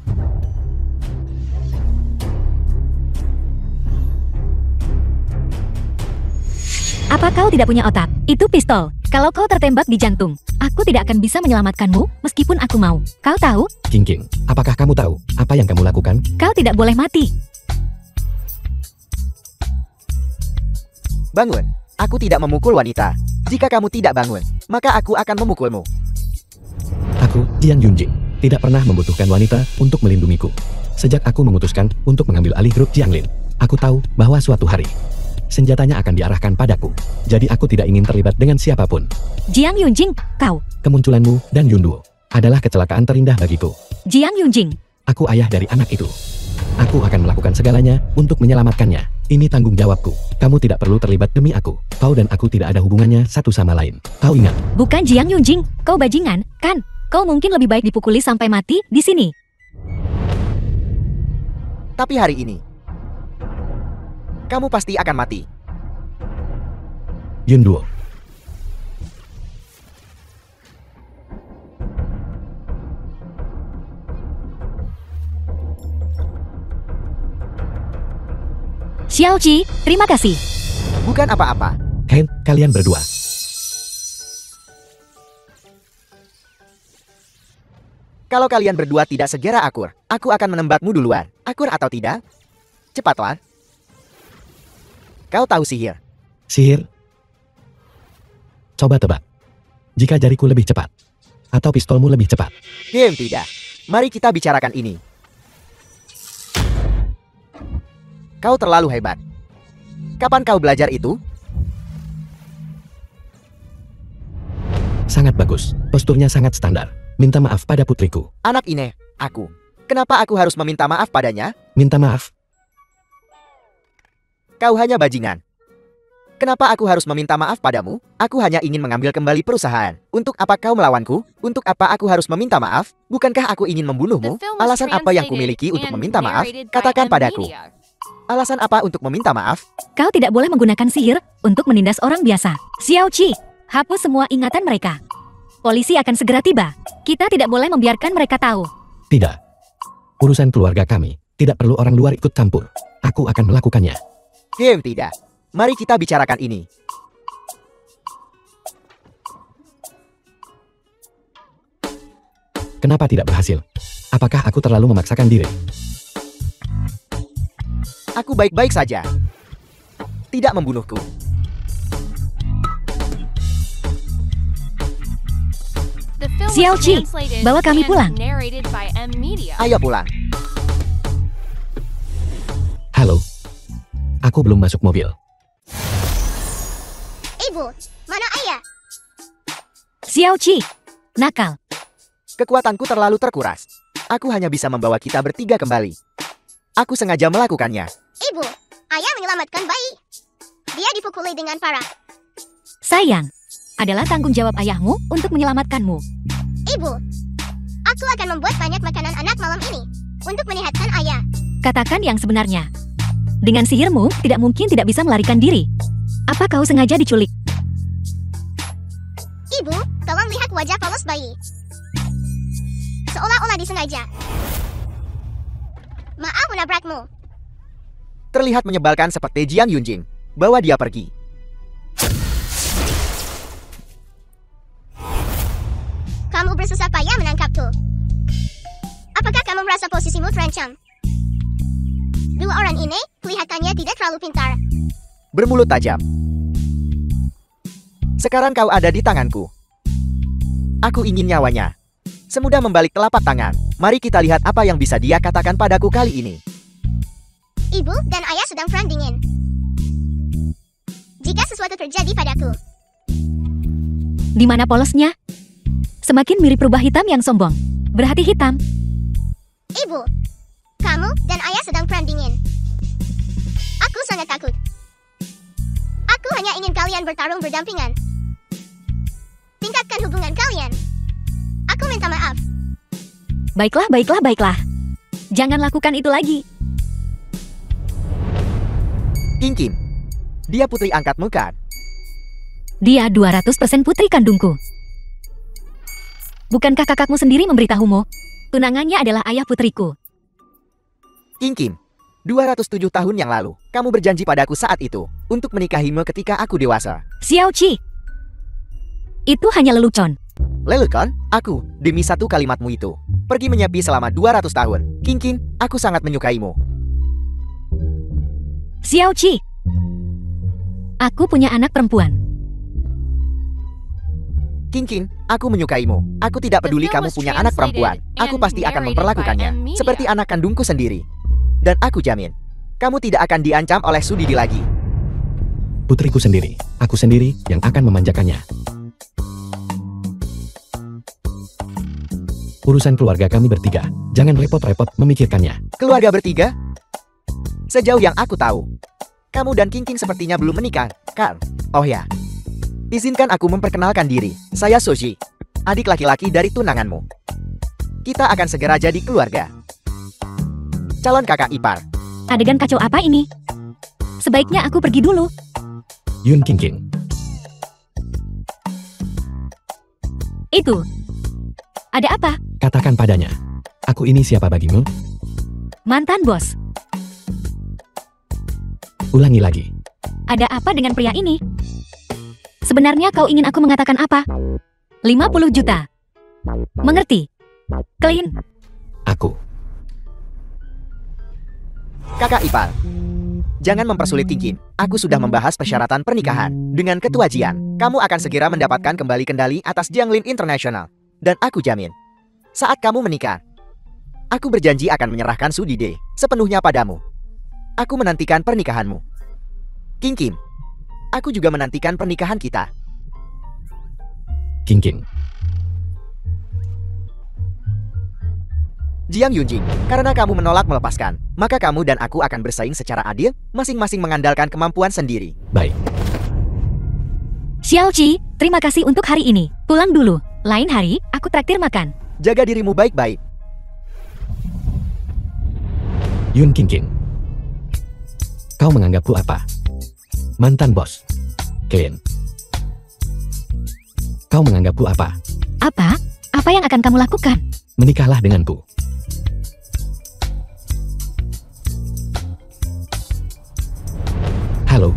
Apa kau tidak punya otak? Itu pistol. Kalau kau tertembak di jantung, aku tidak akan bisa menyelamatkanmu meskipun aku mau. Kau tahu? Qingqing, apakah kamu tahu apa yang kamu lakukan? Kau tidak boleh mati. Bangun, aku tidak memukul wanita. Jika kamu tidak bangun, maka aku akan memukulmu. Aku, Jiang Yunjing, tidak pernah membutuhkan wanita untuk melindungiku. Sejak aku memutuskan untuk mengambil alih grup Jianglin, aku tahu bahwa suatu hari senjatanya akan diarahkan padaku. Jadi aku tidak ingin terlibat dengan siapapun. Jiang Yunjing, kau. Kemunculanmu dan Yunduo adalah kecelakaan terindah bagiku. Jiang Yunjing. Aku ayah dari anak itu. Aku akan melakukan segalanya untuk menyelamatkannya. Ini tanggung jawabku. Kamu tidak perlu terlibat demi aku. Kau dan aku tidak ada hubungannya satu sama lain. Kau ingat? Bukan Jiang Yunjing, kau bajingan, kan? Kau mungkin lebih baik dipukuli sampai mati di sini. Tapi hari ini, kamu pasti akan mati. Yunduo. Xiaoqi, terima kasih. Bukan apa-apa. Hei, kalian berdua. Kalau kalian berdua tidak segera akur, aku akan menembakmu duluan. Akur atau tidak? Cepatlah. Kau tahu sihir. Sihir? Coba tebak. Jika jariku lebih cepat, atau pistolmu lebih cepat. Tidak. Mari kita bicarakan ini. Kau terlalu hebat. Kapan kau belajar itu? Sangat bagus. Posturnya sangat standar. Minta maaf pada putriku. Anak ini, aku. Kenapa aku harus meminta maaf padanya? Minta maaf. Kau hanya bajingan. Kenapa aku harus meminta maaf padamu? Aku hanya ingin mengambil kembali perusahaan. Untuk apa kau melawanku? Untuk apa aku harus meminta maaf? Bukankah aku ingin membunuhmu? The film was Alasan apa yang kumiliki translated untuk and meminta maaf? narrated by Katakan M padaku. Media. Alasan apa untuk meminta maaf? Kau tidak boleh menggunakan sihir untuk menindas orang biasa. Xiaoqi, hapus semua ingatan mereka. Polisi akan segera tiba. Kita tidak boleh membiarkan mereka tahu. Tidak. Urusan keluarga kami, tidak perlu orang luar ikut campur. Aku akan melakukannya. Tidak. Mari kita bicarakan ini. Kenapa tidak berhasil? Apakah aku terlalu memaksakan diri? Aku baik-baik saja. Tidak membunuhku. The film was Xiao Qi, translated bawa kami and pulang. narrated by M Media. Ayo pulang. Halo. Aku belum masuk mobil. Ibu, mana ayah? Xiao Qi, nakal. Kekuatanku terlalu terkuras. Aku hanya bisa membawa kita bertiga kembali. Aku sengaja melakukannya. Ibu, ayah menyelamatkan bayi. Dia dipukuli dengan parah. Sayang, adalah tanggung jawab ayahmu untuk menyelamatkanmu. Ibu, aku akan membuat banyak makanan anak malam ini untuk menyehatkan ayah. Katakan yang sebenarnya. Dengan sihirmu, tidak mungkin tidak bisa melarikan diri. Apa kau sengaja diculik? Ibu, tolong lihat wajah polos bayi. Seolah-olah disengaja. Maaf menabrakmu. Terlihat menyebalkan seperti Jiang Yunjing. Bawa dia pergi. Kamu bersusah payah menangkapku. Apakah kamu merasa posisimu terancam? Dua orang ini kelihatannya tidak terlalu pintar. Bermulut tajam. Sekarang kau ada di tanganku. Aku ingin nyawanya. Semudah membalik telapak tangan. Mari kita lihat apa yang bisa dia katakan padaku kali ini. Ibu dan ayah sedang perang dingin. Jika sesuatu terjadi padaku, Di mana polosnya? Semakin mirip rubah hitam yang sombong. Berhati hitam. Ibu, kamu dan ayah sedang perang dingin. Aku sangat takut. Aku hanya ingin kalian bertarung berdampingan. Tingkatkan hubungan kalian. Aku minta maaf. Baiklah, baiklah, baiklah. Jangan lakukan itu lagi. King Kim. Dia putri angkatmu kan? Dia 200% putri kandungku. Bukankah kakakmu sendiri memberitahumu? Tunangannya adalah ayah putriku. King Kim. 207 tahun yang lalu, kamu berjanji padaku saat itu untuk menikahimu ketika aku dewasa. Xiao Qi. Itu hanya lelucon. Lelucon, aku, demi satu kalimatmu itu, pergi menyepi selama 200 tahun. King Kim, aku sangat menyukaimu. Xiao Qi. Aku punya anak perempuan. King Kim, aku menyukaimu. Aku tidak peduli kamu punya anak perempuan. Aku pasti akan memperlakukannya seperti anak kandungku sendiri. Dan aku jamin, kamu tidak akan diancam oleh Sudidi lagi. Putriku sendiri, aku sendiri yang akan memanjakannya. Urusan keluarga kami bertiga, jangan repot-repot memikirkannya. Keluarga bertiga? Sejauh yang aku tahu, kamu dan King King sepertinya belum menikah, kan? Oh ya, izinkan aku memperkenalkan diri. Saya Soji, adik laki-laki dari tunanganmu. Kita akan segera jadi keluarga. Calon kakak ipar. Adegan kacau apa ini? Sebaiknya aku pergi dulu. Yun King King. Itu. Ada apa? Katakan padanya. Aku ini siapa bagimu? Mantan bos. Ulangi lagi. Ada apa dengan pria ini? Sebenarnya kau ingin aku mengatakan apa? 50 juta. Mengerti? Clean. Aku. Kakak ipar. Jangan mempersulit King Kim. Aku sudah membahas persyaratan pernikahan dengan Ketua Jian. Kamu akan segera mendapatkan kembali kendali atas Jianglin International. Dan aku jamin, saat kamu menikah, aku berjanji akan menyerahkan Sudide sepenuhnya padamu. Aku menantikan pernikahanmu. King Kim, aku juga menantikan pernikahan kita. King King. Jiang Yunjing, karena kamu menolak melepaskan, maka kamu dan aku akan bersaing secara adil, masing-masing mengandalkan kemampuan sendiri. Baik. Xiao Qi, terima kasih untuk hari ini. Pulang dulu. Lain hari, aku traktir makan. Jaga dirimu baik-baik. Yun King King. Kau menganggapku apa? Mantan bos. Clean. Kau menganggapku apa? Apa? Apa yang akan kamu lakukan? Menikahlah denganku. Halo,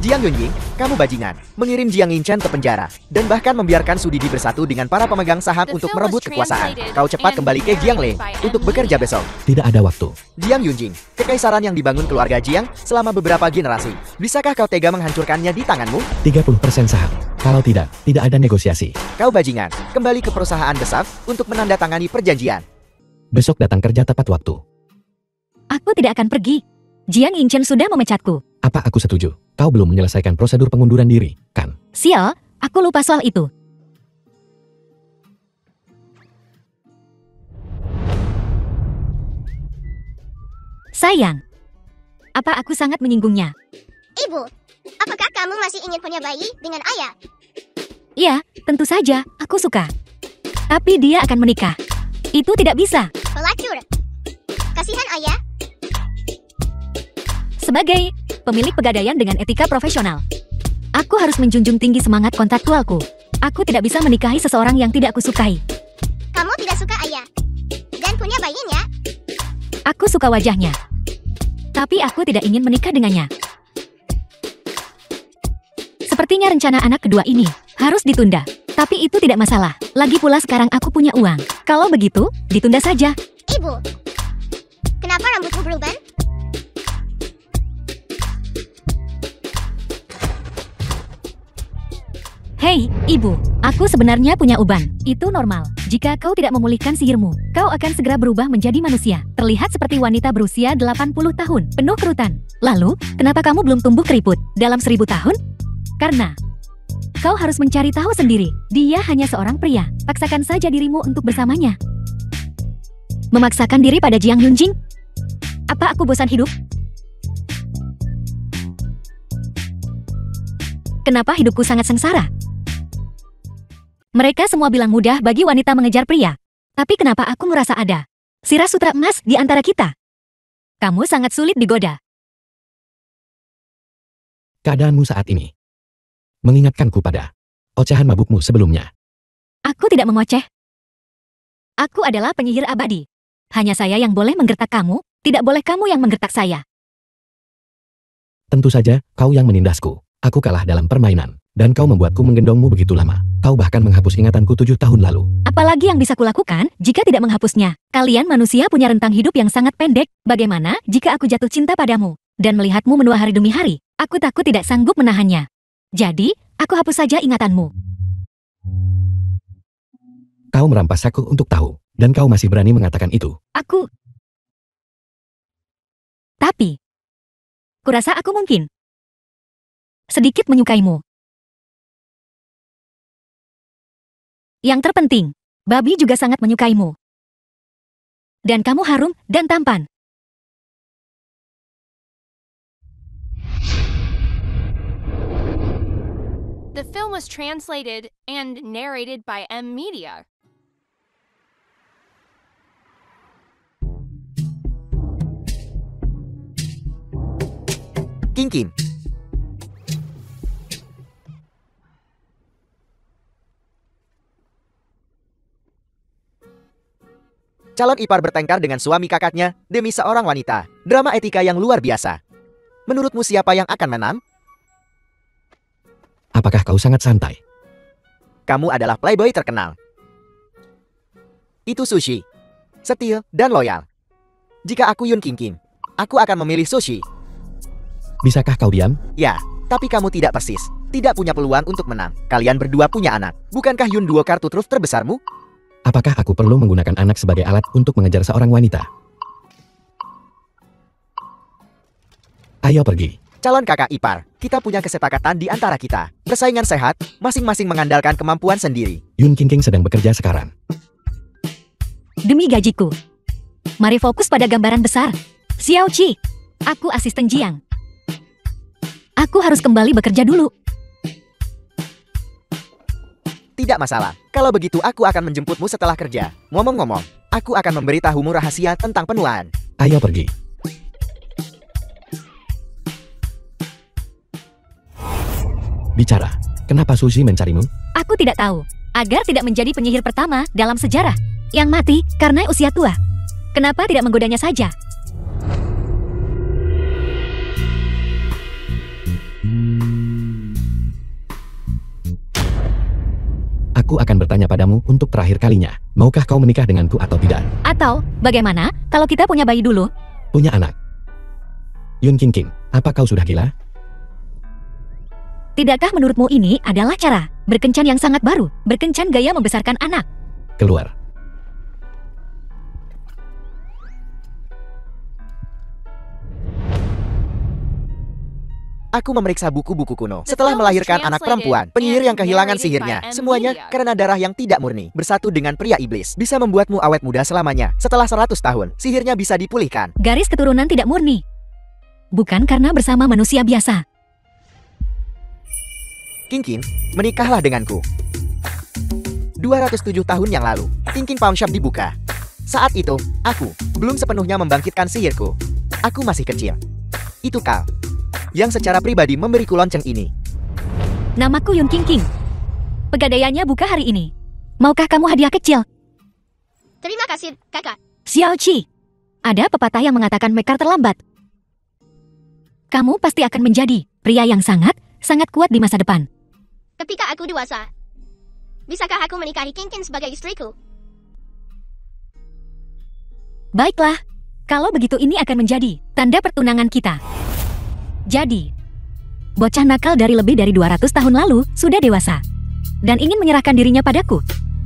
Jiang Yunying, kamu bajingan, mengirim Jiang Yinchan ke penjara, dan bahkan membiarkan Sudidi bersatu dengan para pemegang saham The untuk film merebut was kekuasaan. translated Kau cepat and kembali ke Jiangling narrated by untuk M. bekerja Media. besok. tidak ada waktu. Jiang Yunjing, kekaisaran yang dibangun keluarga Jiang selama beberapa generasi. Bisakah kau tega menghancurkannya di tanganmu? 30% saham. Kalau tidak ada negosiasi. Kau bajingan, kembali ke perusahaan besar untuk menandatangani perjanjian. Besok datang kerja tepat waktu. Aku tidak akan pergi. Jiang Yinchan sudah memecatku. Apa aku setuju? Kau belum menyelesaikan prosedur pengunduran diri, kan? Sial, aku lupa soal itu. Sayang, apa aku sangat menyinggungnya? Ibu, apakah kamu masih ingin punya bayi dengan ayah? Iya, tentu saja, aku suka. Tapi dia akan menikah. Itu tidak bisa. Pelacur. Kasihan ayah. Sebagai pemilik pegadaian dengan etika profesional, aku harus menjunjung tinggi semangat kontraktualku. Aku tidak bisa menikahi seseorang yang tidak aku sukai. Kamu tidak suka ayah. Dan punya bayinya. Aku suka wajahnya. Tapi aku tidak ingin menikah dengannya. Sepertinya rencana anak kedua ini harus ditunda. Tapi itu tidak masalah. Lagi pula sekarang aku punya uang. Kalau begitu, ditunda saja. Ibu, kenapa rambutmu beruban? Hei, ibu, aku sebenarnya punya uban. Itu normal. Jika kau tidak memulihkan sihirmu, kau akan segera berubah menjadi manusia. Terlihat seperti wanita berusia 80 tahun, penuh kerutan. Lalu, kenapa kamu belum tumbuh keriput dalam 1000 tahun? Karena kau harus mencari tahu sendiri. Dia hanya seorang pria. Paksakan saja dirimu untuk bersamanya. Memaksakan diri pada Jiang Yunjing? Apa aku bosan hidup? Kenapa hidupku sangat sengsara? Mereka semua bilang mudah bagi wanita mengejar pria. Tapi kenapa aku merasa ada sirah sutra emas di antara kita? Kamu sangat sulit digoda. Keadaanmu saat ini mengingatkanku pada ocehan mabukmu sebelumnya. Aku tidak mengoceh. Aku adalah penyihir abadi. Hanya saya yang boleh menggertak kamu, tidak boleh kamu yang menggertak saya. Tentu saja, kau yang menindasku. Aku kalah dalam permainan, dan kau membuatku menggendongmu begitu lama. Kau bahkan menghapus ingatanku 7 tahun lalu. Apalagi yang bisa kulakukan jika tidak menghapusnya? Kalian manusia punya rentang hidup yang sangat pendek. Bagaimana jika aku jatuh cinta padamu dan melihatmu menua hari demi hari? Aku takut tidak sanggup menahannya. Jadi, aku hapus saja ingatanmu. Kau merampas aku untuk tahu, dan kau masih berani mengatakan itu. Tapi, kurasa aku mungkin sedikit menyukaimu. Yang terpenting, babi juga sangat menyukaimu. Dan kamu harum dan tampan. The film was translated and narrated by M. Media. Kinkin. Calon ipar bertengkar dengan suami kakaknya demi seorang wanita. Drama etika yang luar biasa. Menurutmu siapa yang akan menang? Apakah kau sangat santai? Kamu adalah playboy terkenal. Itu Sushi. Setia dan loyal. Jika aku Yun Kinkin, aku akan memilih Sushi. Bisakah kau diam? Ya, tapi kamu tidak persis. Tidak punya peluang untuk menang. Kalian berdua punya anak. Bukankah Yun Duo kartu truf terbesarmu? Apakah aku perlu menggunakan anak sebagai alat untuk mengejar seorang wanita? Ayo pergi. Calon kakak ipar, kita punya kesepakatan di antara kita. Persaingan sehat, masing-masing mengandalkan kemampuan sendiri. Yun Kinking sedang bekerja sekarang. Demi gajiku. Mari fokus pada gambaran besar. Xiao Qi, aku asisten Jiang. Aku harus kembali bekerja dulu. Tidak masalah. Kalau begitu aku akan menjemputmu setelah kerja. Ngomong-ngomong, aku akan memberitahumu rahasia tentang penuaan. Ayo pergi. Bicara, kenapa Sushi mencarimu? Aku tidak tahu. Agar tidak menjadi penyihir pertama dalam sejarah yang mati karena usia tua. Kenapa tidak menggodanya saja? Aku akan bertanya padamu untuk terakhir kalinya. Maukah kau menikah denganku atau tidak? Atau, bagaimana kalau kita punya bayi dulu? Punya anak. Yun King, apa kau sudah gila? Tidakkah menurutmu ini adalah cara berkencan yang sangat baru? Berkencan gaya membesarkan anak. Keluar. Aku memeriksa buku-buku kuno. Setelah melahirkan anak perempuan, penyihir yang kehilangan sihirnya, semuanya karena darah yang tidak murni, bersatu dengan pria iblis, bisa membuatmu awet muda selamanya. Setelah 100 tahun, sihirnya bisa dipulihkan. Garis keturunan tidak murni. Bukan karena bersama manusia biasa. King, menikahlah denganku. 207 tahun yang lalu, King Pawn Shop dibuka. Saat itu, aku belum sepenuhnya membangkitkan sihirku. Aku masih kecil. Itu kau yang secara pribadi memberiku lonceng ini. Namaku Yun King. Pegadaiannya buka hari ini. Maukah kamu hadiah kecil? Terima kasih, kakak. Xiao Qi. Ada pepatah yang mengatakan mekar terlambat. Kamu pasti akan menjadi pria yang sangat kuat di masa depan. Ketika aku dewasa, bisakah aku menikahi King sebagai istriku? Baiklah, kalau begitu ini akan menjadi tanda pertunangan kita. Jadi, bocah nakal dari lebih dari 200 tahun lalu sudah dewasa dan ingin menyerahkan dirinya padaku.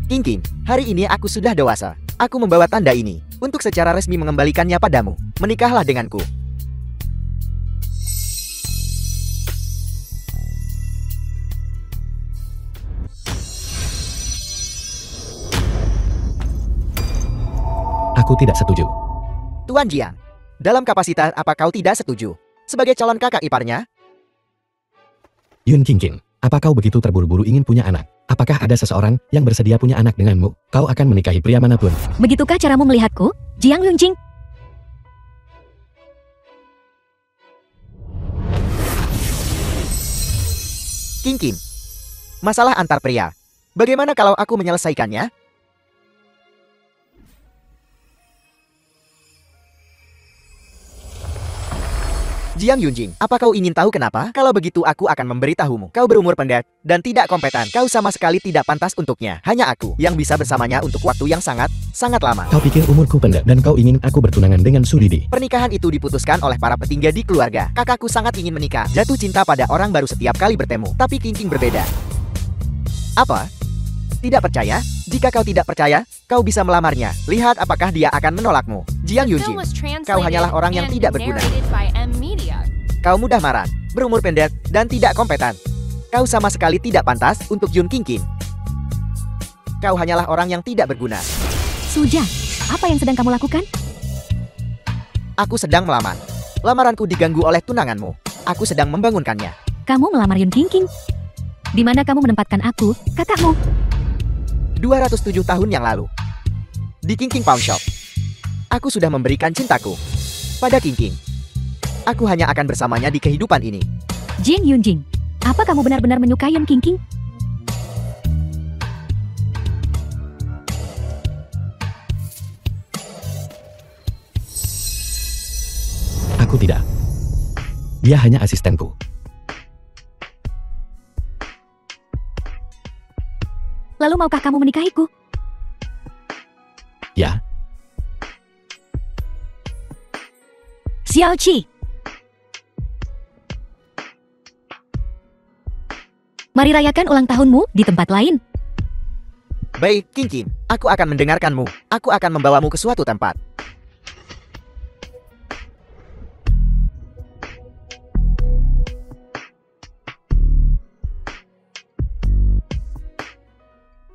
King, hari ini aku sudah dewasa. Aku membawa tanda ini untuk secara resmi mengembalikannya padamu. Menikahlah denganku. Aku tidak setuju. Tuan Jiang, dalam kapasitas apa kau tidak setuju? Sebagai calon kakak iparnya? Yun King, apa kau begitu terburu-buru ingin punya anak? Apakah ada seseorang yang bersedia punya anak denganmu? Kau akan menikahi pria manapun. Begitukah caramu melihatku, Jiang Yunjing? King, masalah antar pria. Bagaimana kalau aku menyelesaikannya? Jiang Yunjing, apa kau ingin tahu kenapa? Kalau begitu aku akan memberitahumu. Kau berumur pendek dan tidak kompeten. Kau sama sekali tidak pantas untuknya. Hanya aku yang bisa bersamanya untuk waktu yang sangat lama. Kau pikir umurku pendek dan kau ingin aku bertunangan dengan Sudidi? Pernikahan itu diputuskan oleh para petinggi di keluarga. Kakakku sangat ingin menikah. Jatuh cinta pada orang baru setiap kali bertemu. Tapi King berbeda. Apa? Tidak percaya? Jika kau tidak percaya, kau bisa melamarnya. Lihat apakah dia akan menolakmu. Jiang Yunjing, kau hanyalah orang yang tidak berguna. Kau mudah marah, berumur pendek, dan tidak kompeten. Kau sama sekali tidak pantas untuk Yun King. Kau hanyalah orang yang tidak berguna. Suja, apa yang sedang kamu lakukan? Aku sedang melamar. Lamaranku diganggu oleh tunanganmu. Aku sedang membangunkannya. Kamu melamar Yun King? Di mana kamu menempatkan aku, kakakmu? 207 tahun yang lalu. Di King Pawn Shop. Aku sudah memberikan cintaku pada King. Aku hanya akan bersamanya di kehidupan ini. Jin Yunjing, apa kamu benar-benar menyukai Yun King? Aku tidak. Dia hanya asistenku. Lalu maukah kamu menikahiku? Ya. Xiao Qi. Mari rayakan ulang tahunmu di tempat lain. Baik, King. Aku akan mendengarkanmu. Aku akan membawamu ke suatu tempat.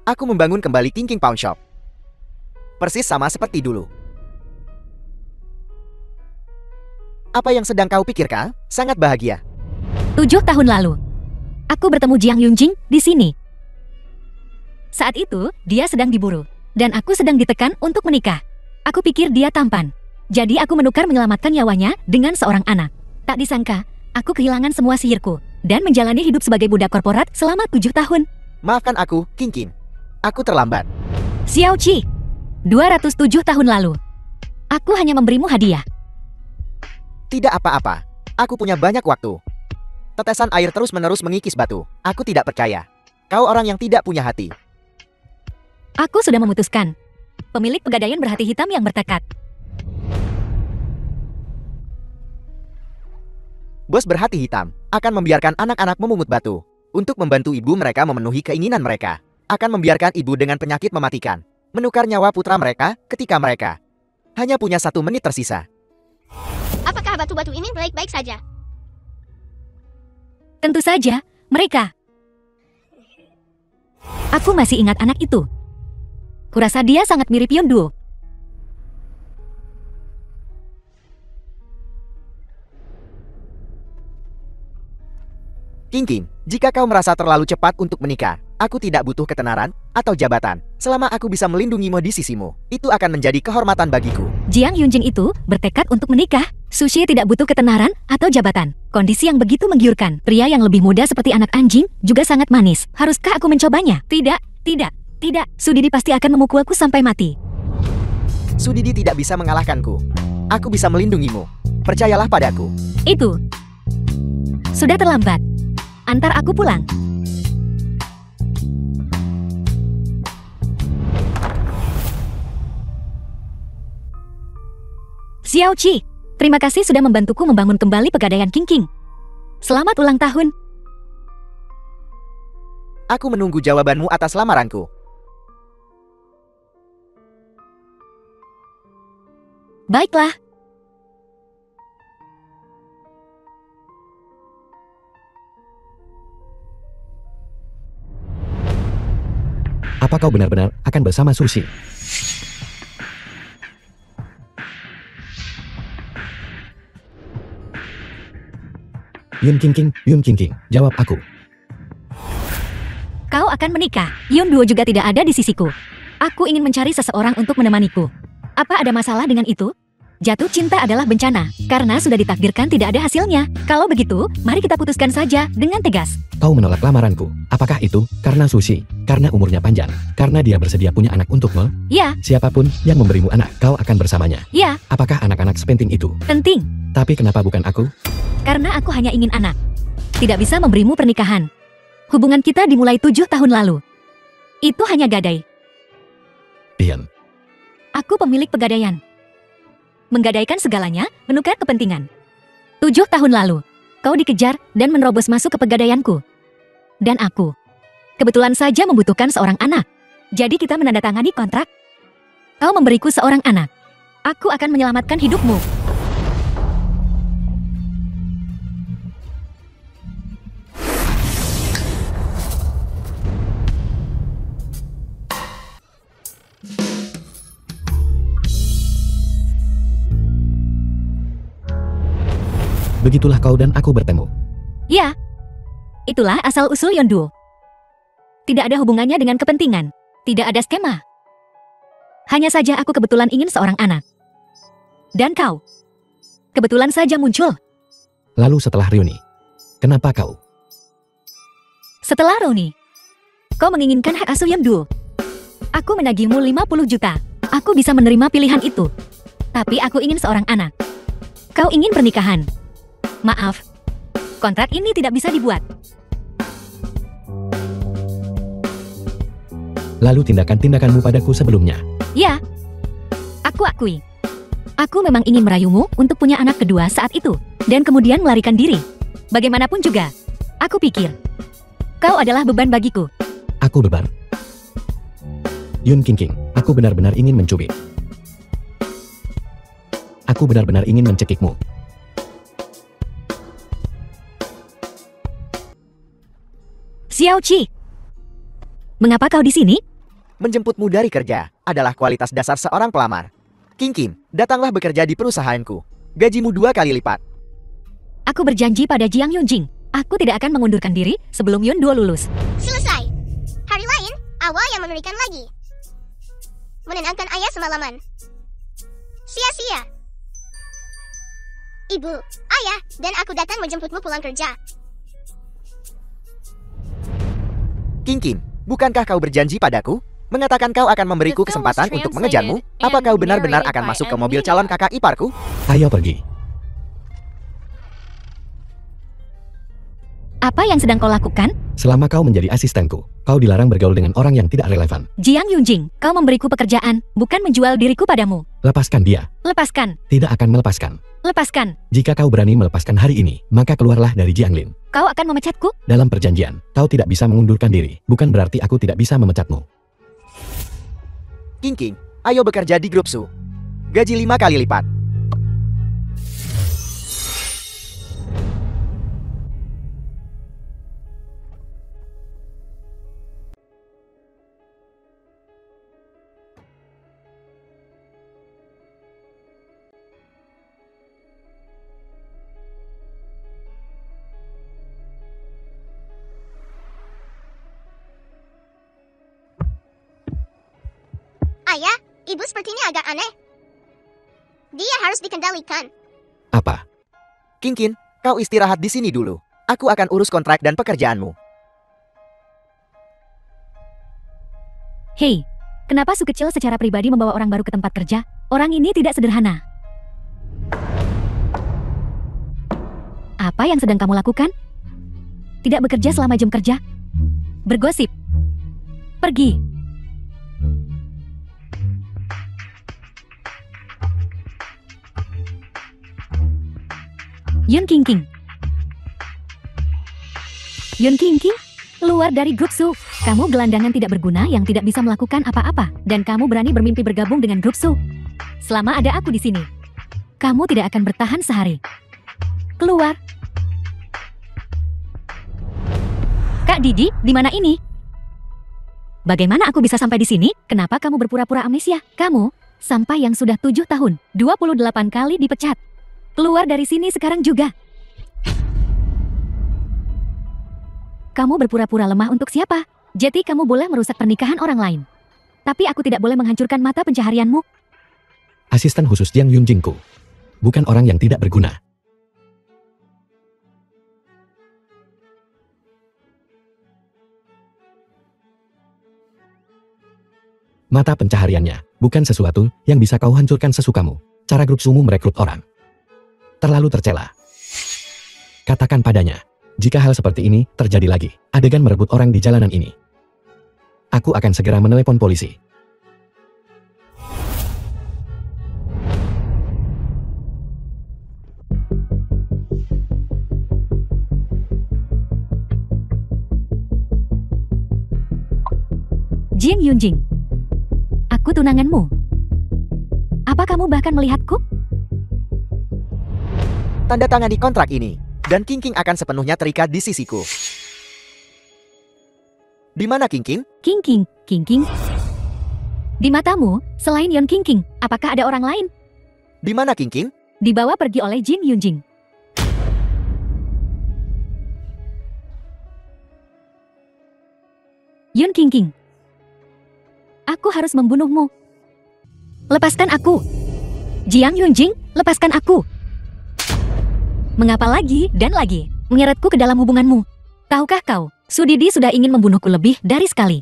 Aku membangun kembali King Pawn Shop. Persis sama seperti dulu. Apa yang sedang kau pikirkan? Sangat bahagia. 7 tahun lalu, aku bertemu Jiang Yunjing di sini. Saat itu, dia sedang diburu, dan aku sedang ditekan untuk menikah. Aku pikir dia tampan. Jadi aku menukar menyelamatkan nyawanya dengan seorang anak. Tak disangka, aku kehilangan semua sihirku, dan menjalani hidup sebagai budak korporat selama 7 tahun. Maafkan aku, King. Aku terlambat. Xiao Qi, 207 tahun lalu. Aku hanya memberimu hadiah. Tidak apa-apa. Aku punya banyak waktu. Tetesan air terus-menerus mengikis batu. Aku tidak percaya. Kau orang yang tidak punya hati. Aku sudah memutuskan. Pemilik pegadaian berhati hitam yang bertekad. Bos berhati hitam akan membiarkan anak-anak memungut batu. Untuk membantu ibu mereka memenuhi keinginan mereka. Akan membiarkan ibu dengan penyakit mematikan. Menukar nyawa putra mereka ketika mereka hanya punya 1 menit tersisa. Apakah batu-batu ini baik-baik saja? Tentu saja, mereka. Aku masih ingat anak itu. Kurasa dia sangat mirip Yonduo. King, jika kau merasa terlalu cepat untuk menikah, aku tidak butuh ketenaran atau jabatan. Selama aku bisa melindungimu di sisimu, itu akan menjadi kehormatan bagiku. Jiang Yunjing itu bertekad untuk menikah. Sushi tidak butuh ketenaran atau jabatan. Kondisi yang begitu menggiurkan. Pria yang lebih muda seperti anak anjing juga sangat manis. Haruskah aku mencobanya? Tidak. Sudidi pasti akan memukulku sampai mati. Sudidi tidak bisa mengalahkanku. Aku bisa melindungimu. Percayalah padaku. Itu. Sudah terlambat. Antar aku pulang. Xiao Qi, terima kasih sudah membantuku membangun kembali pegadaian King. Selamat ulang tahun. Aku menunggu jawabanmu atas lamaranku. Baiklah. Apa kau benar-benar akan bersama Sushi? Yun King, jawab aku. Kau akan menikah. Yonduo juga tidak ada di sisiku. Aku ingin mencari seseorang untuk menemaniku. Apa ada masalah dengan itu? Jatuh cinta adalah bencana, karena sudah ditakdirkan tidak ada hasilnya. Kalau begitu, mari kita putuskan saja dengan tegas. Kau menolak lamaranku. Apakah itu karena Sushi? Karena umurnya panjang? Karena dia bersedia punya anak untukmu? Ya, Siapapun yang memberimu anak, kau akan bersamanya. ya, Apakah anak-anak sepenting itu? penting. Tapi kenapa bukan aku? Karena aku hanya ingin anak. Tidak bisa memberimu pernikahan. Hubungan kita dimulai 7 tahun lalu. Itu hanya gadai. Dian, Aku pemilik pegadaian. Menggadaikan segalanya, menukar kepentingan. 7 tahun lalu, kau dikejar dan menerobos masuk ke pegadaianku. Dan aku, kebetulan saja membutuhkan seorang anak. Jadi kita menandatangani kontrak. Kau memberiku seorang anak. Aku akan menyelamatkan hidupmu. begitulah kau dan aku bertemu. Ya, itulah asal-usul Yonduo. Tidak ada hubungannya dengan kepentingan. Tidak ada skema. Hanya saja aku kebetulan ingin seorang anak. Dan kau, kebetulan saja muncul. Lalu setelah reuni, kenapa kau? Setelah Roni, kau menginginkan hak asuh Yonduo. Aku menagihmu 50 juta. Aku bisa menerima pilihan itu. Tapi aku ingin seorang anak. Kau ingin pernikahan. Maaf, kontrak ini tidak bisa dibuat. Lalu tindakan-tindakanmu padaku sebelumnya. Ya, aku akui. Aku memang ingin merayumu untuk punya anak kedua saat itu, dan kemudian melarikan diri. Bagaimanapun juga, aku pikir, kau adalah beban bagiku. Aku beban. Yun King, aku benar-benar ingin mencubit. Aku benar-benar ingin mencekikmu. Xiao Qi, mengapa kau di sini? Menjemputmu dari kerja adalah kualitas dasar seorang pelamar. King, datanglah bekerja di perusahaanku. Gajimu 2 kali lipat. Aku berjanji pada Jiang Yunjing, aku tidak akan mengundurkan diri sebelum Yonduo lulus. Selesai. Hari lain, awal yang mengerikan lagi. Menenangkan ayah semalaman. Sia-sia. Ibu, ayah, dan aku datang menjemputmu pulang kerja. King, bukankah kau berjanji padaku Mengatakan kau akan memberiku The film kesempatan was untuk mengejarmu? translated Apa kau and benar-benar narrated akan by masuk ke M. mobil Media. calon kakak iparku? Ayo pergi. Apa yang sedang kau lakukan? Selama kau menjadi asistenku, kau dilarang bergaul dengan orang yang tidak relevan. Jiang Yunjing, kau memberiku pekerjaan, bukan menjual diriku padamu. Lepaskan dia. Lepaskan, Tidak akan melepaskan. lepaskan. Jika kau berani melepaskan hari ini, maka keluarlah dari Jianglin. Kau akan memecatku? Dalam perjanjian, kau tidak bisa mengundurkan diri. Bukan berarti aku tidak bisa memecatmu. King, ayo bekerja di grup Su. Gaji 5 kali lipat. Ayah, ibu sepertinya agak aneh. Dia harus dikendalikan. Apa? King, kau istirahat di sini dulu. Aku akan urus kontrak dan pekerjaanmu. Hei, kenapa Su kecil secara pribadi membawa orang baru ke tempat kerja? Orang ini tidak sederhana. Apa yang sedang kamu lakukan? Tidak bekerja selama jam kerja? Bergosip. Pergi. Yun King. Yun King, keluar dari grup Su. Kamu gelandangan tidak berguna yang tidak bisa melakukan apa-apa. Dan kamu berani bermimpi bergabung dengan grup Su. Selama ada aku di sini, kamu tidak akan bertahan sehari. Keluar. Kak Didi, di mana ini? Bagaimana aku bisa sampai di sini? Kenapa kamu berpura-pura amnesia? Kamu, sampai yang sudah 7 tahun, 28 kali dipecat. Keluar dari sini sekarang juga. Kamu berpura-pura lemah untuk siapa? Jadi kamu boleh merusak pernikahan orang lain. Tapi aku tidak boleh menghancurkan mata pencaharianmu. Asisten khusus Jiang Yunjingku. Bukan orang yang tidak berguna. Mata pencahariannya bukan sesuatu yang bisa kau hancurkan sesukamu. Cara grup Sumu merekrut orang terlalu tercela. Katakan padanya, jika hal seperti ini terjadi lagi, adegan merebut orang di jalanan ini, aku akan segera menelepon polisi. Jiang Yunjing, aku tunanganmu. Apa kamu bahkan melihatku? Tanda tangani kontrak ini, dan King akan sepenuhnya terikat di sisiku. Di mana King? King. Di matamu, selain Yon King, apakah ada orang lain? Di mana King? Dibawa pergi oleh Jiang Yunjing. Yun King. Aku harus membunuhmu. Lepaskan aku. Jiang Yunjing, lepaskan aku. Mengapa lagi dan lagi menyeretku ke dalam hubunganmu? Tahukah kau, Su Didi sudah ingin membunuhku lebih dari sekali.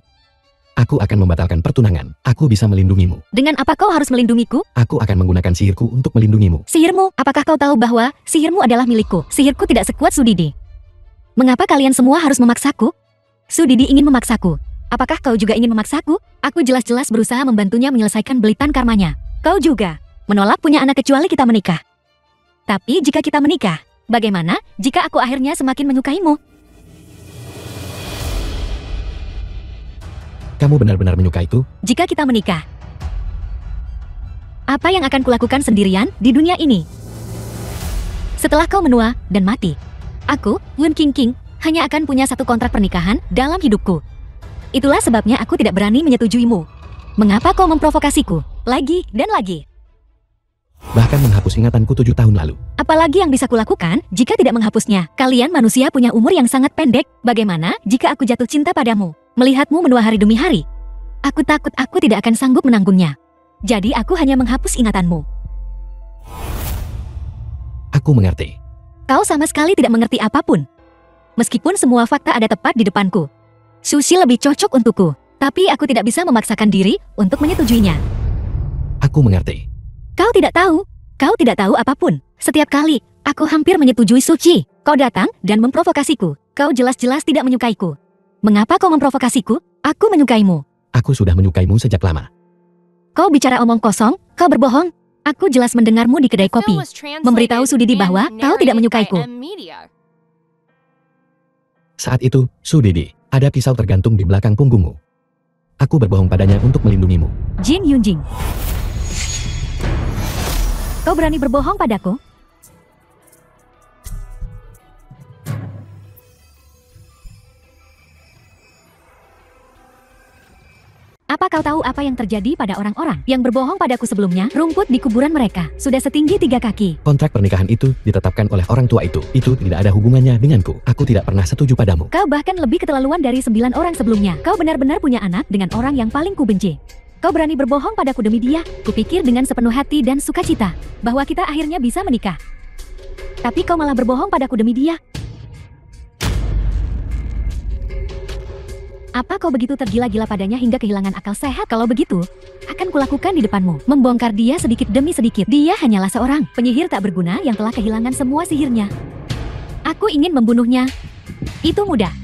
Aku akan membatalkan pertunangan. Aku bisa melindungimu. Dengan apa kau harus melindungiku? Aku akan menggunakan sihirku untuk melindungimu. Sihirmu? Apakah kau tahu bahwa sihirmu adalah milikku? Sihirku tidak sekuat Su Didi. Mengapa kalian semua harus memaksaku? Su Didi ingin memaksaku. Apakah kau juga ingin memaksaku? Aku jelas-jelas berusaha membantunya menyelesaikan belitan karmanya. Kau juga menolak punya anak kecuali kita menikah. Tapi jika kita menikah, bagaimana jika aku akhirnya semakin menyukaimu? Kamu benar-benar menyukai itu? Jika kita menikah, apa yang akan kulakukan sendirian di dunia ini? Setelah kau menua dan mati, aku, Yun King, hanya akan punya satu kontrak pernikahan dalam hidupku. Itulah sebabnya aku tidak berani menyetujuimu. Mengapa kau memprovokasiku? Lagi dan lagi. Bahkan menghapus ingatanku 7 tahun lalu. Apalagi yang bisa kulakukan jika tidak menghapusnya? Kalian manusia punya umur yang sangat pendek. Bagaimana jika aku jatuh cinta padamu? Melihatmu menua hari demi hari. Aku takut aku tidak akan sanggup menanggungnya. Jadi aku hanya menghapus ingatanmu. Aku mengerti. Kau sama sekali tidak mengerti apapun. Meskipun semua fakta ada tepat di depanku. Sushi lebih cocok untukku. Tapi aku tidak bisa memaksakan diri untuk menyetujuinya. Aku mengerti. Kau tidak tahu apapun. Setiap kali, aku hampir menyetujui Suci. Kau datang dan memprovokasiku. Kau jelas-jelas tidak menyukaiku. Mengapa kau memprovokasiku? Aku menyukaimu. Aku sudah menyukaimu sejak lama. Kau bicara omong kosong, kau berbohong. Aku jelas mendengarmu di kedai kopi. Memberitahu Sudidi bahwa kau tidak menyukaiku. Saat itu, Sudidi, ada pisau tergantung di belakang punggungmu. Aku berbohong padanya untuk melindungimu. Jin Yunjing. Kau berani berbohong padaku? Apa kau tahu apa yang terjadi pada orang-orang yang berbohong padaku sebelumnya? Rumput di kuburan mereka sudah setinggi 3 kaki. Kontrak pernikahan itu ditetapkan oleh orang tua itu. Itu tidak ada hubungannya denganku. Aku tidak pernah setuju padamu. Kau bahkan lebih keterlaluan dari 9 orang sebelumnya. Kau benar-benar punya anak dengan orang yang paling kubenci. Kau berani berbohong padaku demi dia. Kupikir dengan sepenuh hati dan sukacita bahwa kita akhirnya bisa menikah. Tapi kau malah berbohong padaku demi dia. Apa kau begitu tergila-gila padanya hingga kehilangan akal sehat? Kalau begitu, akan kulakukan di depanmu. Membongkar dia sedikit demi sedikit. Dia hanyalah seorang penyihir tak berguna yang telah kehilangan semua sihirnya. Aku ingin membunuhnya. Itu mudah.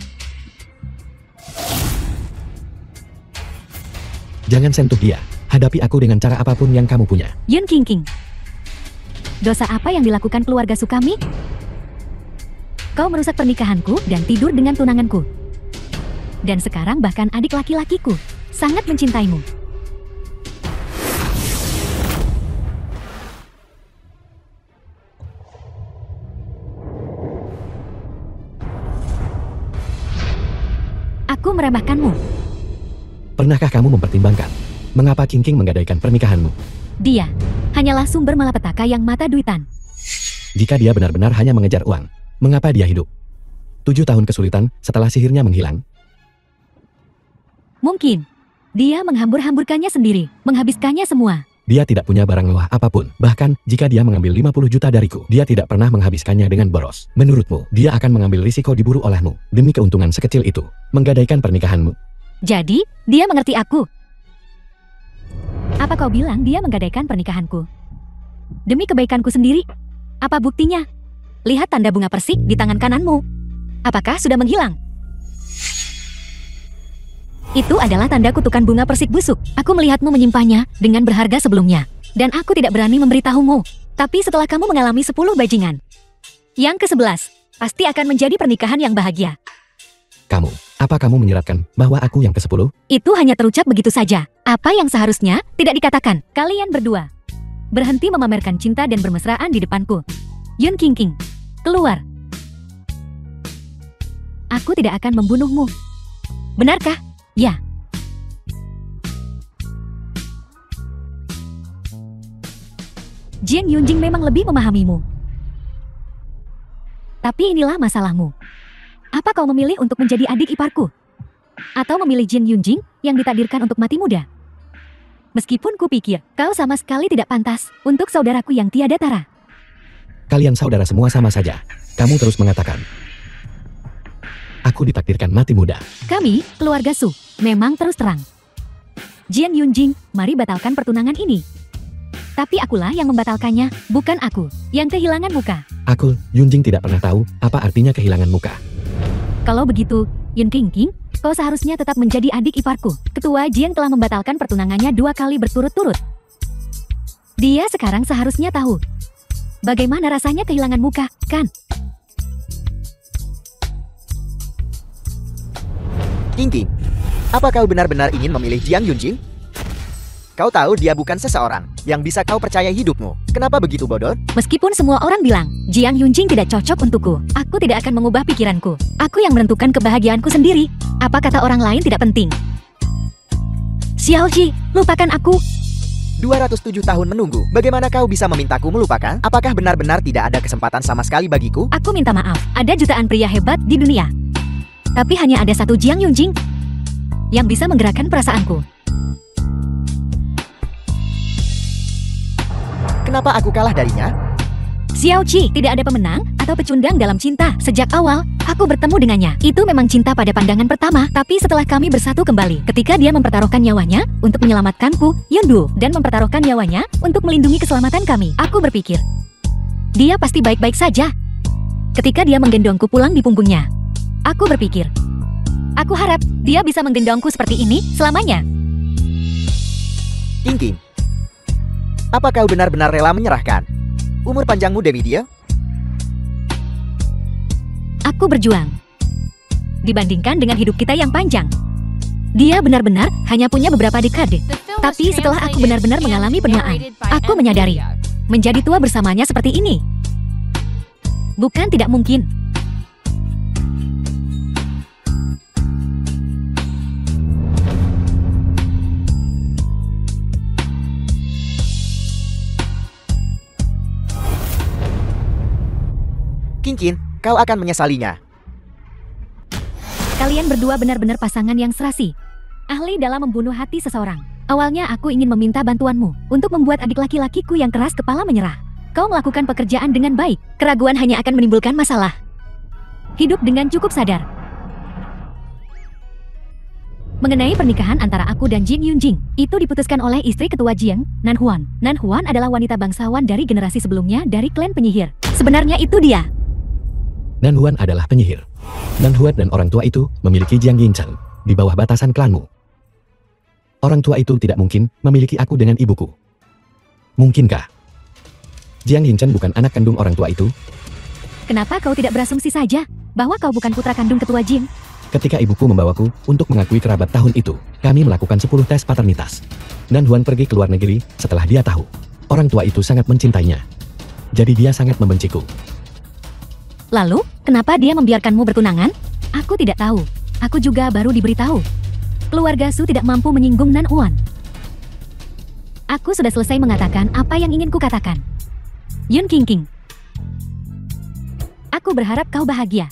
Jangan sentuh dia. Hadapi aku dengan cara apapun yang kamu punya. Yun King. Dosa apa yang dilakukan keluarga Sukami? Kau merusak pernikahanku dan tidur dengan tunanganku. Dan sekarang bahkan adik laki-lakiku sangat mencintaimu. Aku meremehkanmu. Pernahkah kamu mempertimbangkan mengapa King menggadaikan pernikahanmu? Dia hanyalah sumber malapetaka yang mata duitan. Jika dia benar-benar hanya mengejar uang, mengapa dia hidup? 7 tahun kesulitan setelah sihirnya menghilang. Mungkin dia menghambur-hamburkannya sendiri, menghabiskannya semua. Dia tidak punya barang mewah apapun. Bahkan jika dia mengambil 50 juta dariku, dia tidak pernah menghabiskannya dengan boros. Menurutmu, dia akan mengambil risiko diburu olehmu demi keuntungan sekecil itu, menggadaikan pernikahanmu? Jadi, dia mengerti aku. Apa kau bilang dia menggadaikan pernikahanku? Demi kebaikanku sendiri? Apa buktinya? Lihat tanda bunga persik di tangan kananmu. Apakah sudah menghilang? Itu adalah tanda kutukan bunga persik busuk. Aku melihatmu menyimpannya dengan berharga sebelumnya. Dan aku tidak berani memberitahumu. Tapi setelah kamu mengalami 10 bajingan, yang ke-11 pasti akan menjadi pernikahan yang bahagia. Apa kamu menyiratkan bahwa aku yang ke-10? Itu hanya terucap begitu saja. Apa yang seharusnya tidak dikatakan. Kalian berdua berhenti memamerkan cinta dan bermesraan di depanku. Yun King, keluar. Aku tidak akan membunuhmu. Benarkah? Ya. Jiang Yunjing memang lebih memahamimu. Tapi inilah masalahmu. Apa kau memilih untuk menjadi adik iparku? Atau memilih Jin Yunjing yang ditakdirkan untuk mati muda? Meskipun kupikir kau sama sekali tidak pantas untuk saudaraku yang tiada tara. Kalian saudara semua sama saja. Kamu terus mengatakan aku ditakdirkan mati muda. Kami, keluarga Su, memang terus terang. Jian Yunjing, mari batalkan pertunangan ini. Tapi akulah yang membatalkannya, bukan aku yang kehilangan muka. Aku, Yunjing tidak pernah tahu apa artinya kehilangan muka. Kalau begitu, Yun King, kau seharusnya tetap menjadi adik iparku. Ketua Jian telah membatalkan pertunangannya 2 kali berturut-turut. Dia sekarang seharusnya tahu bagaimana rasanya kehilangan muka, kan? King, apa kau benar-benar ingin memilih Jiang Yunjing? Kau tahu dia bukan seseorang yang bisa kau percaya hidupmu. Kenapa begitu bodoh? Meskipun semua orang bilang Jiang Yunjing tidak cocok untukku, aku tidak akan mengubah pikiranku. Aku yang menentukan kebahagiaanku sendiri. Apa kata orang lain tidak penting. Xiaoji, lupakan aku. 207 tahun menunggu. Bagaimana kau bisa memintaku melupakan? Apakah benar-benar tidak ada kesempatan sama sekali bagiku? Aku minta maaf. Ada jutaan pria hebat di dunia. Tapi hanya ada satu Jiang Yunjing yang bisa menggerakkan perasaanku. Kenapa aku kalah darinya? Xiaoji, tidak ada pemenang atau pecundang dalam cinta. Sejak awal, aku bertemu dengannya. Itu memang cinta pada pandangan pertama, tapi setelah kami bersatu kembali, ketika dia mempertaruhkan nyawanya untuk menyelamatkanku, Yundu, dan mempertaruhkan nyawanya untuk melindungi keselamatan kami, aku berpikir, dia pasti baik-baik saja. Ketika dia menggendongku pulang di punggungnya, aku berpikir, aku harap dia bisa menggendongku seperti ini selamanya. King, apa kau benar-benar rela menyerahkan umur panjangmu demi dia? Aku berjuang. Dibandingkan dengan hidup kita yang panjang, dia benar-benar hanya punya beberapa dekade. The film was Tapi setelah aku translated benar-benar and mengalami penuaan, narrated by aku M menyadari, Media. menjadi tua bersamanya seperti ini bukan tidak mungkin. King, kau akan menyesalinya. Kalian berdua benar-benar pasangan yang serasi. Ahli dalam membunuh hati seseorang. Awalnya aku ingin meminta bantuanmu untuk membuat adik laki-lakiku yang keras kepala menyerah. Kau melakukan pekerjaan dengan baik. Keraguan hanya akan menimbulkan masalah. Hidup dengan cukup sadar. Mengenai pernikahan antara aku dan Jing Yunjing, itu diputuskan oleh istri ketua Jiang, Nan Huan. Nan Huan adalah wanita bangsawan dari generasi sebelumnya dari klan penyihir. Sebenarnya itu dia. Nan Huan adalah penyihir. Nan Huan dan orang tua itu memiliki Jiang Yinchan di bawah batasan klanmu. Orang tua itu tidak mungkin memiliki aku dengan ibuku. Mungkinkah Jiang Yinchan bukan anak kandung orang tua itu? Kenapa kau tidak berasumsi saja bahwa kau bukan putra kandung ketua Jing? Ketika ibuku membawaku untuk mengakui kerabat tahun itu, kami melakukan 10 tes paternitas. Nan Huan pergi ke luar negeri setelah dia tahu orang tua itu sangat mencintainya. Jadi dia sangat membenciku. Lalu, kenapa dia membiarkanmu bertunangan? Aku tidak tahu. Aku juga baru diberitahu. Keluarga Su tidak mampu menyinggung Nan Huan. Aku sudah selesai mengatakan apa yang ingin kukatakan. Yun King. Aku berharap kau bahagia.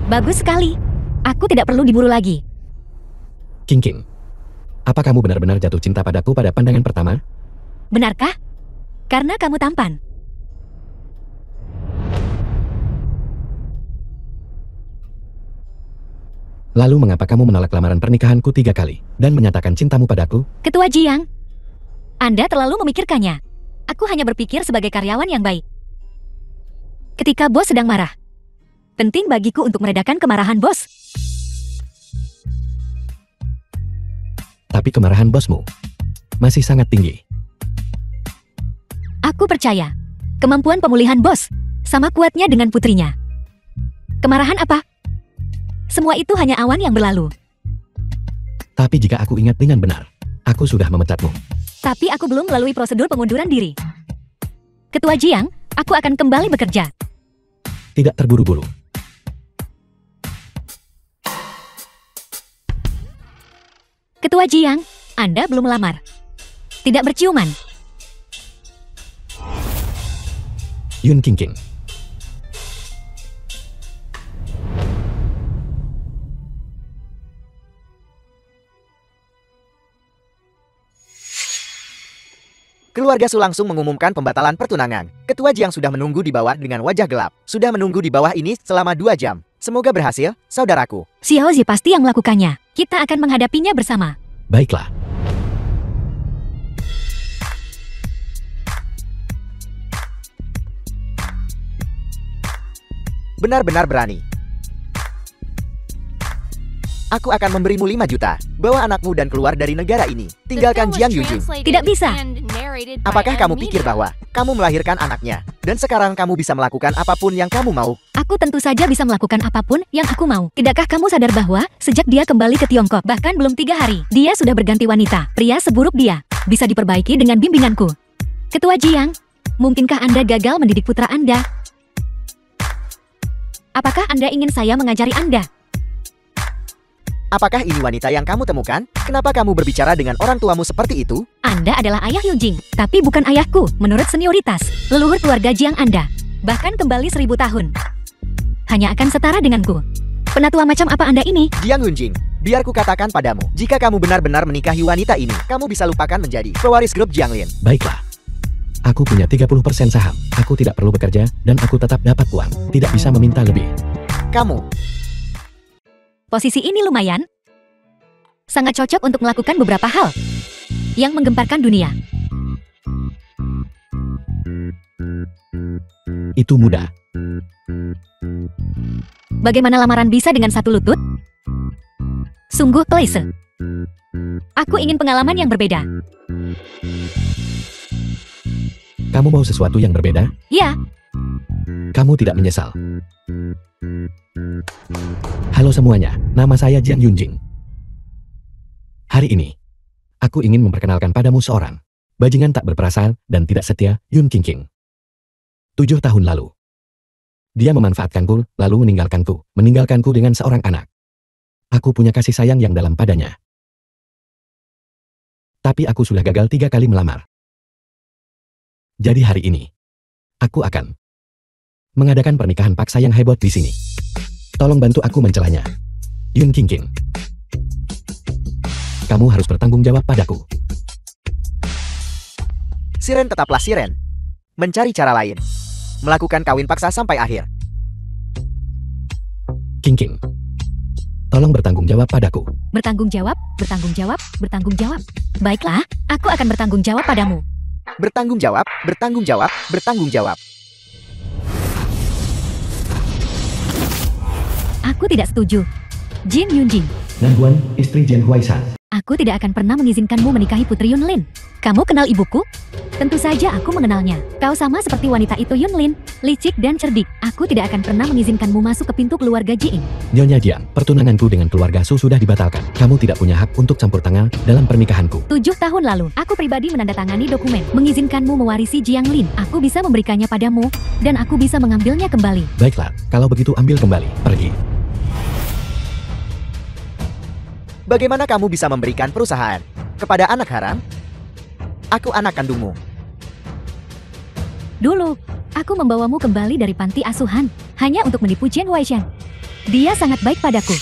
Bagus sekali. Aku tidak perlu diburu lagi. King, apa kamu benar-benar jatuh cinta padaku pada pandangan pertama? Benarkah? Karena kamu tampan. Lalu mengapa kamu menolak lamaran pernikahanku 3 kali dan menyatakan cintamu padaku? Ketua Jiang, Anda terlalu memikirkannya. Aku hanya berpikir sebagai karyawan yang baik. Ketika bos sedang marah, penting bagiku untuk meredakan kemarahan bos. Tapi kemarahan bosmu masih sangat tinggi. Aku percaya, kemampuan pemulihan bos sama kuatnya dengan putrinya. Kemarahan apa? Semua itu hanya awan yang berlalu. Tapi jika aku ingat dengan benar, aku sudah memecatmu. Tapi aku belum melalui prosedur pengunduran diri. Ketua Jiang, aku akan kembali bekerja. Tidak terburu-buru. Ketua Jiang, Anda belum melamar. Tidak berciuman. Yun King. Keluarga Su langsung mengumumkan pembatalan pertunangan. Ketua Jiang sudah menunggu di bawah dengan wajah gelap. Sudah menunggu di bawah ini selama 2 jam. Semoga berhasil, saudaraku. Xiao Zi pasti yang melakukannya. Kita akan menghadapinya bersama. Baiklah. Benar-benar berani. Aku akan memberimu 5 juta. Bawa anakmu dan keluar dari negara ini. Tinggalkan Jiang Yujing. Tidak bisa. Apakah kamu pikir bahwa kamu melahirkan anaknya dan sekarang kamu bisa melakukan apapun yang kamu mau? Aku tentu saja bisa melakukan apapun yang aku mau. Tidakkah kamu sadar bahwa sejak dia kembali ke Tiongkok, bahkan belum 3 hari, dia sudah berganti wanita. Pria seburuk dia bisa diperbaiki dengan bimbinganku. Ketua Jiang, mungkinkah Anda gagal mendidik putra Anda? Apakah Anda ingin saya mengajari Anda? Apakah ini wanita yang kamu temukan? Kenapa kamu berbicara dengan orang tuamu seperti itu? Anda adalah ayah Yunjing, tapi bukan ayahku menurut senioritas. Leluhur keluarga Jiang Anda, bahkan kembali 1000 tahun. Hanya akan setara denganku. Penatua macam apa Anda ini? Jiang Yunjing, Biar ku katakan padamu, jika kamu benar-benar menikahi wanita ini, kamu bisa lupakan menjadi pewaris grup Jianglin. Baiklah. Aku punya 30% saham. Aku tidak perlu bekerja, dan aku tetap dapat uang. Tidak bisa meminta lebih. Kamu, Posisi ini lumayan. Sangat cocok untuk melakukan beberapa hal yang menggemparkan dunia. Itu mudah. Bagaimana lamaran bisa dengan satu lutut? Sungguh klise. Aku ingin pengalaman yang berbeda. Kamu mau sesuatu yang berbeda? Ya, Kamu tidak menyesal. Halo semuanya, nama saya Jiang Yunjing. Hari ini, aku ingin memperkenalkan padamu seorang bajingan tak berperasaan dan tidak setia, Yun Qingqing. 7 tahun lalu, dia memanfaatkanku, lalu meninggalkanku dengan seorang anak. Aku punya kasih sayang yang dalam padanya. Tapi aku sudah gagal 3 kali melamar. Jadi hari ini, aku akan mengadakan pernikahan paksa yang heboh di sini. Tolong bantu aku mencelanya. Yun Qingqing. Kamu harus bertanggung jawab padaku. Siren tetaplah Siren. Mencari cara lain. Melakukan kawin paksa sampai akhir. Qingqing. Tolong bertanggung jawab padaku. bertanggung jawab, bertanggung jawab, bertanggung jawab. Baiklah, aku akan bertanggung jawab padamu. Bertanggung jawab, bertanggung jawab, bertanggung jawab. Aku tidak setuju. Jin Yunjing, Nanhuan, istri Jian Huaisan. aku tidak akan pernah mengizinkanmu menikahi Putri Yunlin. Kamu kenal ibuku? Tentu saja aku mengenalnya. Kau sama seperti wanita itu Yunlin, licik dan cerdik. Aku tidak akan pernah mengizinkanmu masuk ke pintu keluarga Jiing. Nyonya Jiang, pertunanganku dengan keluarga Su sudah dibatalkan. Kamu tidak punya hak untuk campur tangan dalam pernikahanku. 7 tahun lalu, aku pribadi menandatangani dokumen mengizinkanmu mewarisi Jianglin. Aku bisa memberikannya padamu, dan aku bisa mengambilnya kembali. Baiklah, kalau begitu ambil kembali. Pergi. Bagaimana kamu bisa memberikan perusahaan kepada anak haram? Aku anak kandungmu. Dulu, aku membawamu kembali dari panti asuhan, hanya untuk menipu Jian Huaishan. Dia sangat baik padaku.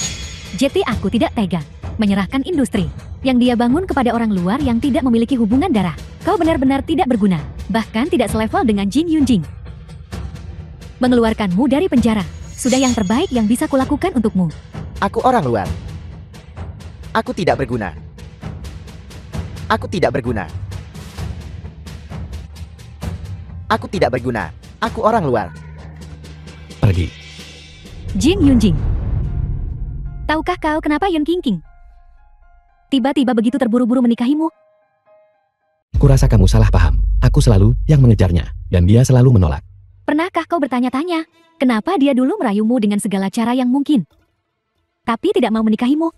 Jadi aku tidak tega menyerahkan industri yang dia bangun kepada orang luar yang tidak memiliki hubungan darah. Kau benar-benar tidak berguna, bahkan tidak selevel dengan Jin Yunjing. Mengeluarkanmu dari penjara, sudah yang terbaik yang bisa kulakukan untukmu. Aku orang luar. Aku tidak berguna. Aku tidak berguna. Aku tidak berguna. Aku orang luar. Pergi. Jin Yunjing. Tahukah kau kenapa Yun Qingqing tiba-tiba begitu terburu-buru menikahimu? Kurasa kamu salah paham. Aku selalu yang mengejarnya, dan dia selalu menolak. Pernahkah kau bertanya-tanya, kenapa dia dulu merayumu dengan segala cara yang mungkin, tapi tidak mau menikahimu?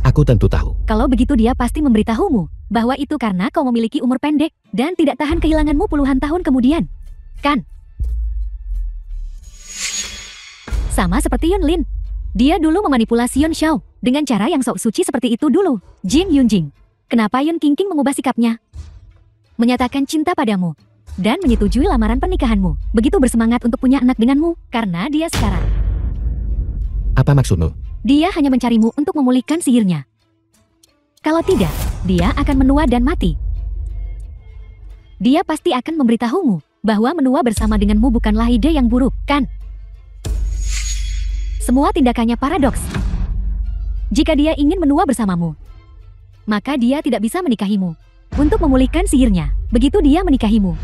Aku tentu tahu. Kalau begitu dia pasti memberitahumu bahwa itu karena kau memiliki umur pendek dan tidak tahan kehilanganmu puluhan tahun kemudian. Kan? Sama seperti Yunlin. Dia dulu memanipulasi Yun Xiao dengan cara yang sok suci seperti itu dulu. Jin Yunjing. Kenapa Yun Qingqing mengubah sikapnya? Menyatakan cinta padamu dan menyetujui lamaran pernikahanmu. Begitu bersemangat untuk punya anak denganmu karena dia sekarang. Apa maksudmu? Dia hanya mencarimu untuk memulihkan sihirnya. Kalau tidak, dia akan menua dan mati. Dia pasti akan memberitahumu bahwa menua bersama denganmu bukanlah ide yang buruk, kan? Semua tindakannya paradoks. Jika dia ingin menua bersamamu, maka dia tidak bisa menikahimu. Untuk memulihkan sihirnya, begitu dia menikahimu,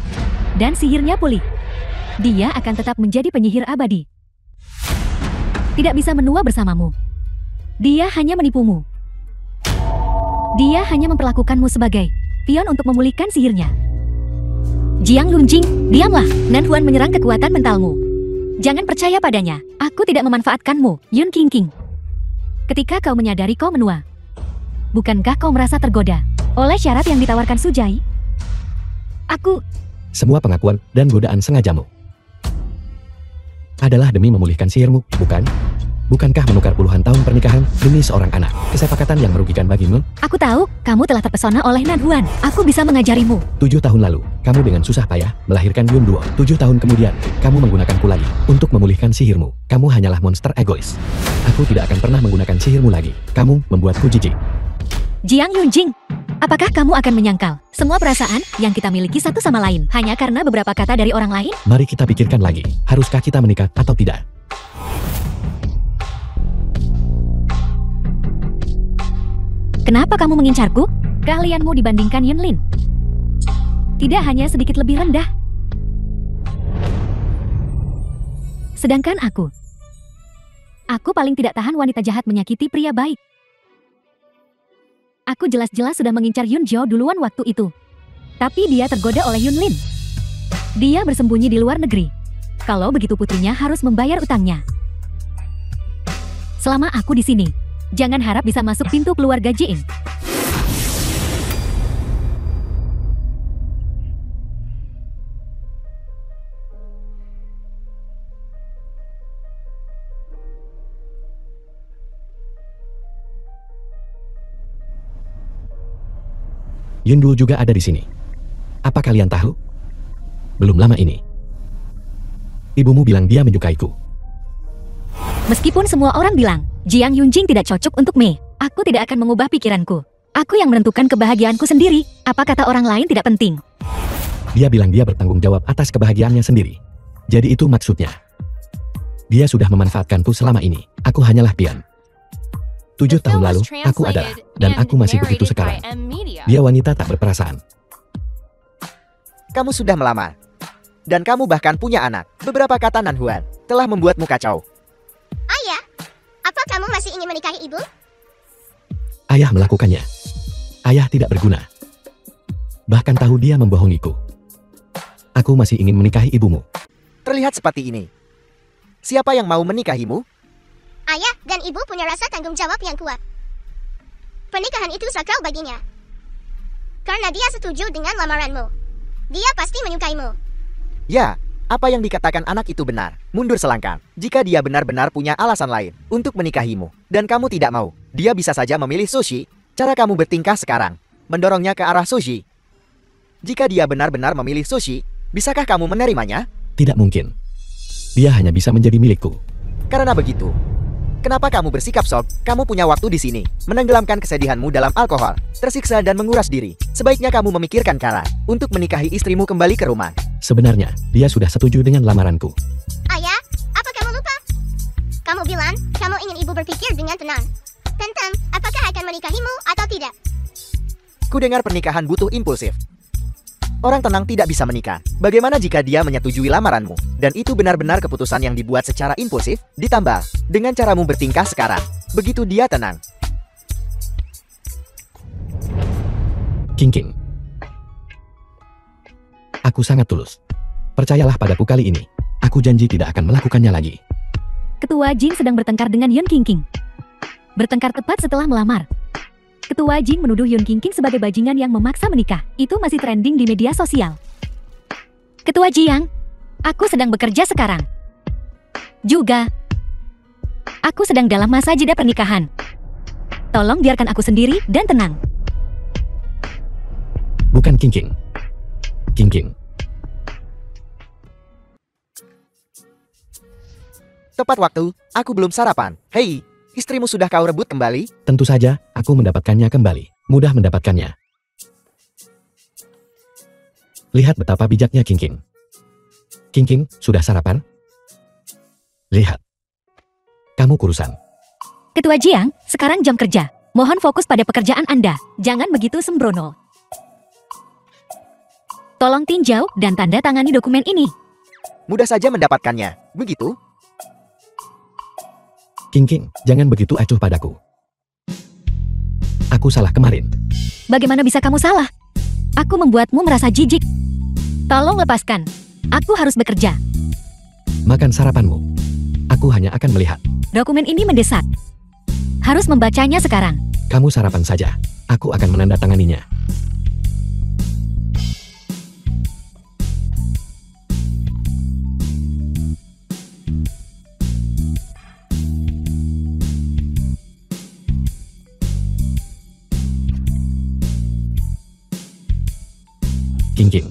dan sihirnya pulih, dia akan tetap menjadi penyihir abadi. Tidak bisa menua bersamamu. Dia hanya menipumu. Dia hanya memperlakukanmu sebagai pion untuk memulihkan sihirnya. Jiang Yunjing, diamlah. Nanhuan menyerang kekuatan mentalmu. Jangan percaya padanya. Aku tidak memanfaatkanmu, Yun Qingqing. Ketika kau menyadari kau menua, bukankah kau merasa tergoda oleh syarat yang ditawarkan Sujai? Semua pengakuan dan godaan sengajamu adalah demi memulihkan sihirmu, bukan? Bukankah menukar puluhan tahun pernikahan demi seorang anak kesepakatan yang merugikan bagimu? Aku tahu, kamu telah terpesona oleh Nanhuan. Aku bisa mengajarimu. 7 tahun lalu, kamu dengan susah payah melahirkan Yun Duo. 7 tahun kemudian, kamu menggunakanku lagi untuk memulihkan sihirmu. Kamu hanyalah monster egois. Aku tidak akan pernah menggunakan sihirmu lagi. Kamu membuatku jijik. Jiang Yunjing, apakah kamu akan menyangkal semua perasaan yang kita miliki satu sama lain hanya karena beberapa kata dari orang lain? Mari kita pikirkan lagi. Haruskah kita menikah atau tidak? Kenapa kamu mengincarku? Keahlianmu dibandingkan Yunlin tidak hanya sedikit lebih rendah. Sedangkan aku paling tidak tahan wanita jahat menyakiti pria baik. Aku jelas-jelas sudah mengincar Yun Zhao duluan waktu itu. Tapi dia tergoda oleh Yunlin. Dia bersembunyi di luar negeri. Kalau begitu putrinya harus membayar utangnya. Selama aku di sini, jangan harap bisa masuk pintu keluarga Jiing. Yundul juga ada di sini. Apa kalian tahu? Belum lama ini, ibumu bilang dia menyukaiku. Meskipun semua orang bilang Jiang Yunjing tidak cocok untuk Mei, aku tidak akan mengubah pikiranku. Aku yang menentukan kebahagiaanku sendiri. Apa kata orang lain tidak penting. Dia bilang dia bertanggung jawab atas kebahagiaannya sendiri. Jadi itu maksudnya. Dia sudah memanfaatkanku selama ini. Aku hanyalah pion. 7 tahun lalu, aku adalah, dan aku masih begitu sekarang. Dia wanita tak berperasaan. Kamu sudah melamar. Dan kamu bahkan punya anak. Beberapa kata Nan Huan telah membuatmu kacau. Ayah, apa kamu masih ingin menikahi ibu? Ayah melakukannya. Ayah tidak berguna. Bahkan tahu dia membohongiku. Aku masih ingin menikahi ibumu. Terlihat seperti ini. Siapa yang mau menikahimu? Ayah dan ibu punya rasa tanggung jawab yang kuat. Pernikahan itu sakral baginya. Karena dia setuju dengan lamaranmu. Dia pasti menyukaimu. Ya, apa yang dikatakan anak itu benar. Mundur selangkah. Jika dia benar-benar punya alasan lain untuk menikahimu, dan kamu tidak mau, dia bisa saja memilih Sushi. Cara kamu bertingkah sekarang, mendorongnya ke arah Sushi. Jika dia benar-benar memilih Sushi, bisakah kamu menerimanya? Tidak mungkin. Dia hanya bisa menjadi milikku. Karena begitu, kenapa kamu bersikap sob? Kamu punya waktu di sini, menenggelamkan kesedihanmu dalam alkohol, tersiksa dan menguras diri. Sebaiknya kamu memikirkan cara untuk menikahi istrimu kembali ke rumah. Sebenarnya, dia sudah setuju dengan lamaranku. Ayah, apa kamu lupa? Kamu bilang, kamu ingin ibu berpikir dengan tenang. Tentang, apakah akan menikahimu atau tidak? Kudengar pernikahan butuh impulsif. Orang tenang tidak bisa menikah. Bagaimana jika dia menyetujui lamaranmu? Dan itu benar-benar keputusan yang dibuat secara impulsif, ditambah dengan caramu bertingkah sekarang. Begitu dia tenang. King. Aku sangat tulus. Percayalah padaku kali ini. Aku janji tidak akan melakukannya lagi. Ketua Jing sedang bertengkar dengan Yun King. Bertengkar tepat setelah melamar. Ketua Jing menuduh Yun King sebagai bajingan yang memaksa menikah. Itu masih trending di media sosial. Ketua Jiang, aku sedang bekerja sekarang. Juga, aku sedang dalam masa jeda pernikahan. Tolong biarkan aku sendiri dan tenang. Bukan King. Tepat waktu, aku belum sarapan. Hei, istrimu sudah kau rebut kembali? Tentu saja, aku mendapatkannya kembali. Mudah mendapatkannya. Lihat betapa bijaknya King. King, sudah sarapan? Lihat. Kamu kurusan. Ketua Jiang, sekarang jam kerja. Mohon fokus pada pekerjaan Anda. Jangan begitu sembrono. Tolong tinjau dan tanda tangani dokumen ini. Mudah saja mendapatkannya, begitu? King, jangan begitu acuh padaku. Aku salah kemarin. Bagaimana bisa kamu salah? Aku membuatmu merasa jijik. Tolong lepaskan. Aku harus bekerja. Makan sarapanmu. Aku hanya akan melihat. Dokumen ini mendesak. Harus membacanya sekarang. Kamu sarapan saja. Aku akan menandatanganinya. King.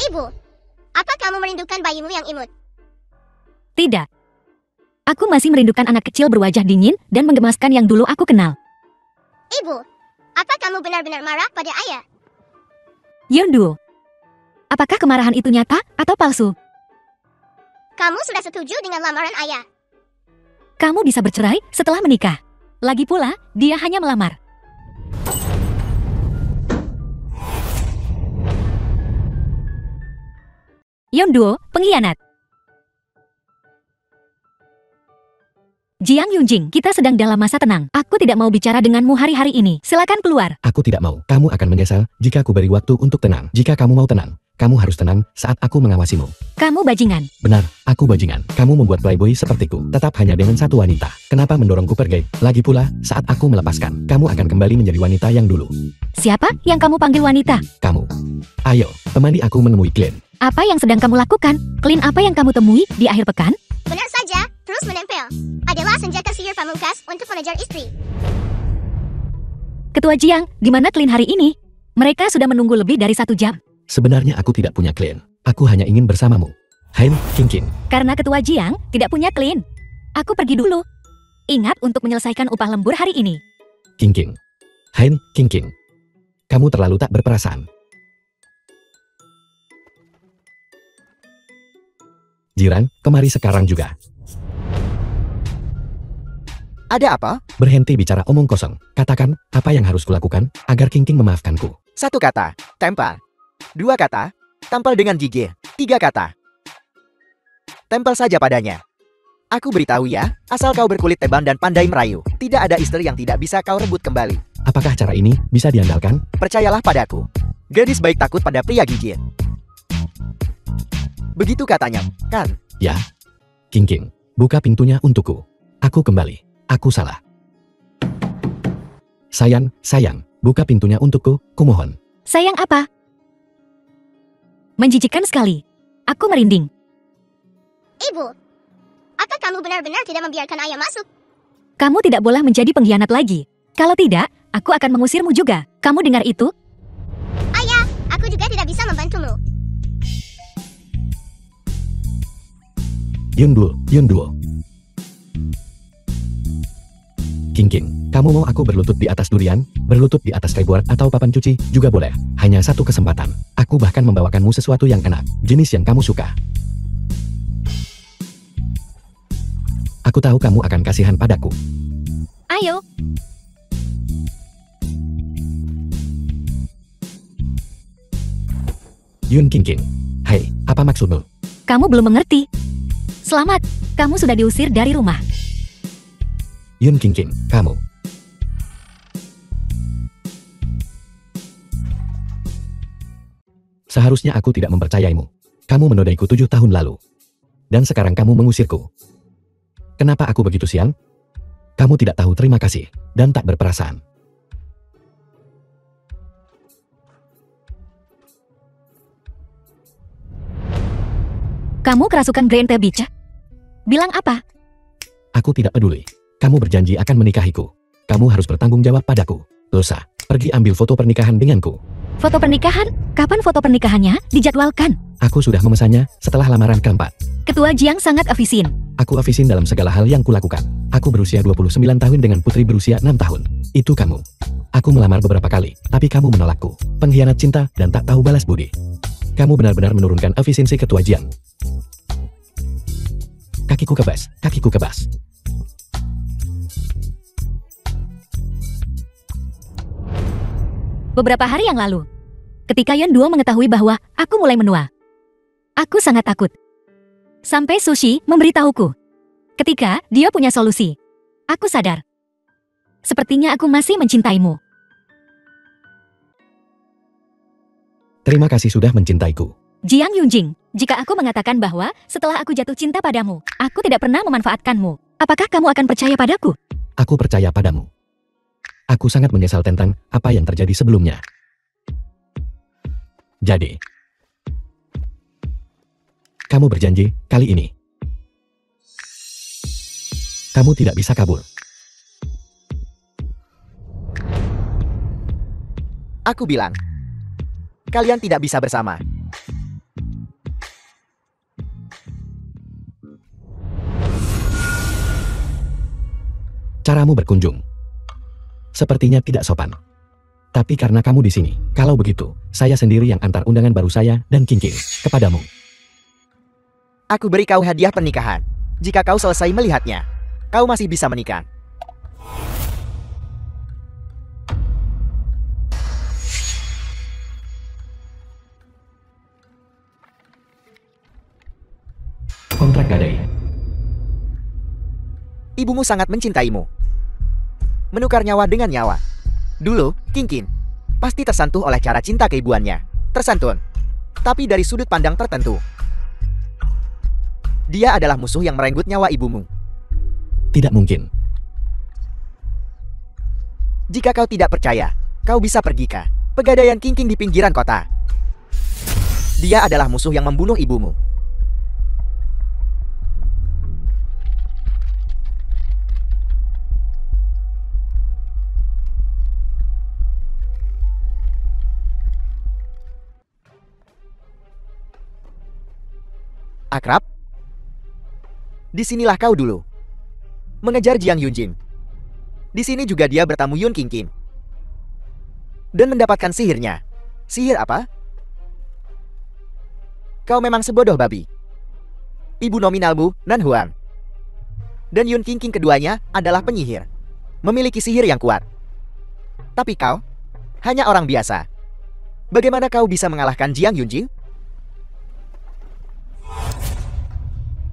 Ibu, apa kamu merindukan bayimu yang imut. Tidak. Aku masih merindukan anak kecil berwajah dingin dan menggemaskan yang dulu aku kenal. Ibu, apa kamu benar-benar marah pada ayah? Yonduo, apakah kemarahan itu nyata atau palsu? Kamu sudah setuju dengan lamaran ayah. Kamu bisa bercerai setelah menikah. Lagi pula, dia hanya melamar. Yonduo, pengkhianat. Jiang Yunjing, kita sedang dalam masa tenang. Aku tidak mau bicara denganmu hari-hari ini. Silakan keluar. Aku tidak mau. Kamu akan menyesal jika aku beri waktu untuk tenang. Jika kamu mau tenang, kamu harus tenang saat aku mengawasimu. Kamu bajingan. Benar, aku bajingan. Kamu membuat playboy sepertiku, tetap hanya dengan satu wanita. Kenapa mendorongku pergi? Lagi pula, saat aku melepaskan, kamu akan kembali menjadi wanita yang dulu. Siapa yang kamu panggil wanita? Kamu. Ayo, temani aku menemui Clint. Apa yang sedang kamu lakukan? Clean apa yang kamu temui di akhir pekan? Benar saja, terus menempel. Adalah senjata sihir pamungkas untuk mengejar istri. Ketua Jiang, di mana Clean hari ini? Mereka sudah menunggu lebih dari 1 jam. Sebenarnya aku tidak punya Clint. Aku hanya ingin bersamamu. Hein, King. Karena Ketua Jiang tidak punya Clean. Aku pergi dulu. Ingat untuk menyelesaikan upah lembur hari ini. King. Hein, King. Kamu terlalu tak berperasaan. Jiran, kemari sekarang juga. Ada apa? Berhenti bicara omong kosong. Katakan, apa yang harus kulakukan agar King memaafkanku. 1 kata, tempel. 2 kata, tampal dengan gigi. 3 kata, tempel saja padanya. Aku beritahu ya, asal kau berkulit tebal dan pandai merayu, tidak ada istri yang tidak bisa kau rebut kembali. Apakah cara ini bisa diandalkan? Percayalah padaku. Gadis baik takut pada pria gigit. Begitu katanya, kan? Ya. King, buka pintunya untukku. Aku kembali. Aku salah. Sayang, buka pintunya untukku, kumohon. Sayang apa? Menjijikkan sekali. Aku merinding. Ibu, apa kamu benar-benar tidak membiarkan ayah masuk? Kamu tidak boleh menjadi pengkhianat lagi. Kalau tidak, aku akan mengusirmu juga. Kamu dengar itu? Ayah, aku juga tidak bisa membantumu. Yonduo. King, kamu mau aku berlutut di atas durian, berlutut di atas keyboard atau papan cuci, juga boleh. Hanya 1 kesempatan. Aku bahkan membawakanmu sesuatu yang enak, jenis yang kamu suka. Aku tahu kamu akan kasihan padaku. Ayo. King. Hei, apa maksudmu? Kamu belum mengerti. Selamat, kamu sudah diusir dari rumah. King, kamu. Seharusnya aku tidak mempercayaimu. Kamu menodaiku 7 tahun lalu. Dan sekarang kamu mengusirku. Kenapa aku begitu siang? Kamu tidak tahu terima kasih, dan tak berperasaan. Kamu kerasukan Grand Beach? Bilang apa? Aku tidak peduli. Kamu berjanji akan menikahiku. Kamu harus bertanggung jawab padaku. Dosa, pergi ambil foto pernikahan denganku. Foto pernikahan? Kapan foto pernikahannya dijadwalkan? Aku sudah memesannya setelah lamaran keempat. Ketua Jiang sangat efisien. Aku efisien dalam segala hal yang kulakukan. Aku berusia 29 tahun dengan putri berusia 6 tahun. Itu kamu. Aku melamar beberapa kali, tapi kamu menolakku. Pengkhianat cinta dan tak tahu balas budi. Kamu benar-benar menurunkan efisiensi Ketua Jiang. Kakiku kebas. Beberapa hari yang lalu, ketika Yonduo mengetahui bahwa aku mulai menua, aku sangat takut. Sampai Sushi memberitahuku. Ketika dia punya solusi, aku sadar. Sepertinya aku masih mencintaimu. Terima kasih sudah mencintaiku. Jiang Yunjing, jika aku mengatakan bahwa setelah aku jatuh cinta padamu, aku tidak pernah memanfaatkanmu, apakah kamu akan percaya padaku? Aku percaya padamu. Aku sangat menyesal tentang apa yang terjadi sebelumnya. Jadi, kamu berjanji kali ini. Kamu tidak bisa kabur. Aku bilang, kalian tidak bisa bersama. Caramu berkunjung sepertinya tidak sopan. Tapi karena kamu di sini, kalau begitu, saya sendiri yang antar undangan baru saya dan King King kepadamu. Aku beri kau hadiah pernikahan. Jika kau selesai melihatnya, kau masih bisa menikah. Kontrak gadai. Ibumu sangat mencintaimu. Menukar nyawa dengan nyawa. Dulu, King King pasti tersentuh oleh cara cinta keibuannya. Tersantun. Tapi dari sudut pandang tertentu. Dia adalah musuh yang merenggut nyawa ibumu. Tidak mungkin. Jika kau tidak percaya, kau bisa pergi ke pegadaian King King di pinggiran kota. Dia adalah musuh yang membunuh ibumu. Akrab? Disinilah kau dulu. Mengejar Jiang Yunjin. Di sini juga dia bertamu Yun King King. Dan mendapatkan sihirnya. Sihir apa? Kau memang sebodoh babi. Ibu nominalmu, Nan Huang. Dan Yun King King keduanya adalah penyihir. Memiliki sihir yang kuat. Tapi kau hanya orang biasa. Bagaimana kau bisa mengalahkan Jiang Yunjin?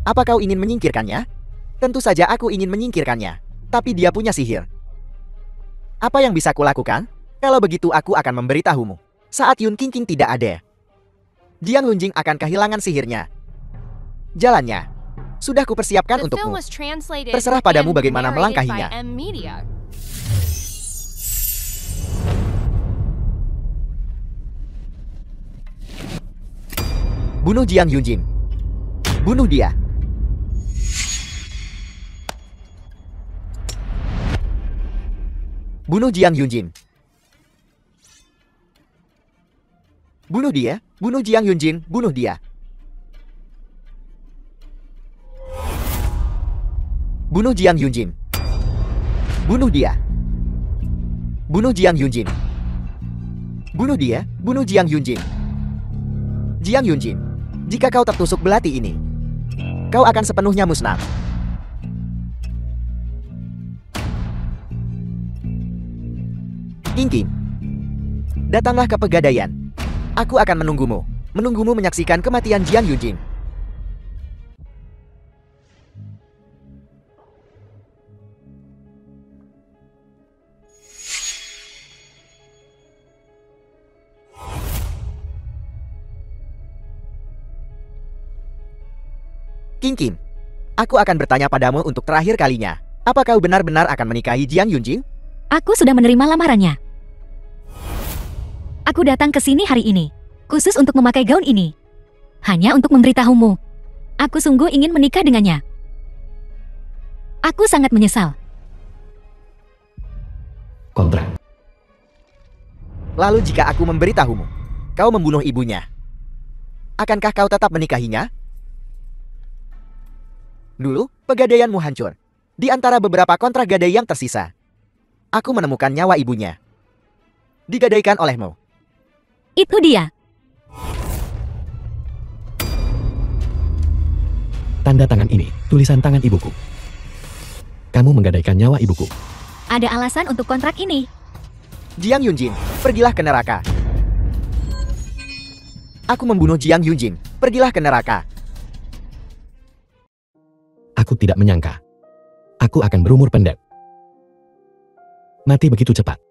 Apa kau ingin menyingkirkannya? Tentu saja aku ingin menyingkirkannya. Tapi dia punya sihir. Apa yang bisa kulakukan? Kalau begitu aku akan memberitahumu. Saat Yun King King tidak ada, Jiang Yunjin akan kehilangan sihirnya. Jalannya sudah kupersiapkan The untukmu. film was translated Terserah padamu and bagaimana narrated melangkahinya. by M Media. Bunuh Jiang Yunjin. Bunuh dia. Bunuh Jiang Yunjin. Bunuh dia. Bunuh Jiang Yunjin. Bunuh dia. Bunuh Jiang Yunjin. Bunuh dia. Bunuh Jiang Yunjin. Bunuh dia. Bunuh Jiang Yunjin. Jiang Yunjin, jika kau tertusuk belati ini, kau akan sepenuhnya musnah. King King, datanglah ke pegadaian. Aku akan menunggumu. Menunggumu menyaksikan kematian Jiang Yunjin. King King, aku akan bertanya padamu untuk terakhir kalinya. Apa kau benar-benar akan menikahi Jiang Yunjin? Aku sudah menerima lamarannya. Aku datang ke sini hari ini, khusus untuk memakai gaun ini. Hanya untuk memberitahumu. Aku sungguh ingin menikah dengannya. Aku sangat menyesal. Kontrak. Lalu jika aku memberitahumu, kau membunuh ibunya, akankah kau tetap menikahinya? Dulu, pegadaianmu hancur. Di antara beberapa kontrak gadai yang tersisa, aku menemukan nyawa ibunya. Digadaikan olehmu. Itu dia. Tanda tangan ini, tulisan tangan ibuku. Kamu menggadaikan nyawa ibuku. Ada alasan untuk kontrak ini. Jiang Yunjin, pergilah ke neraka. Aku membunuh Jiang Yunjin. Pergilah ke neraka. Aku tidak menyangka. Aku akan berumur pendek. Mati begitu cepat.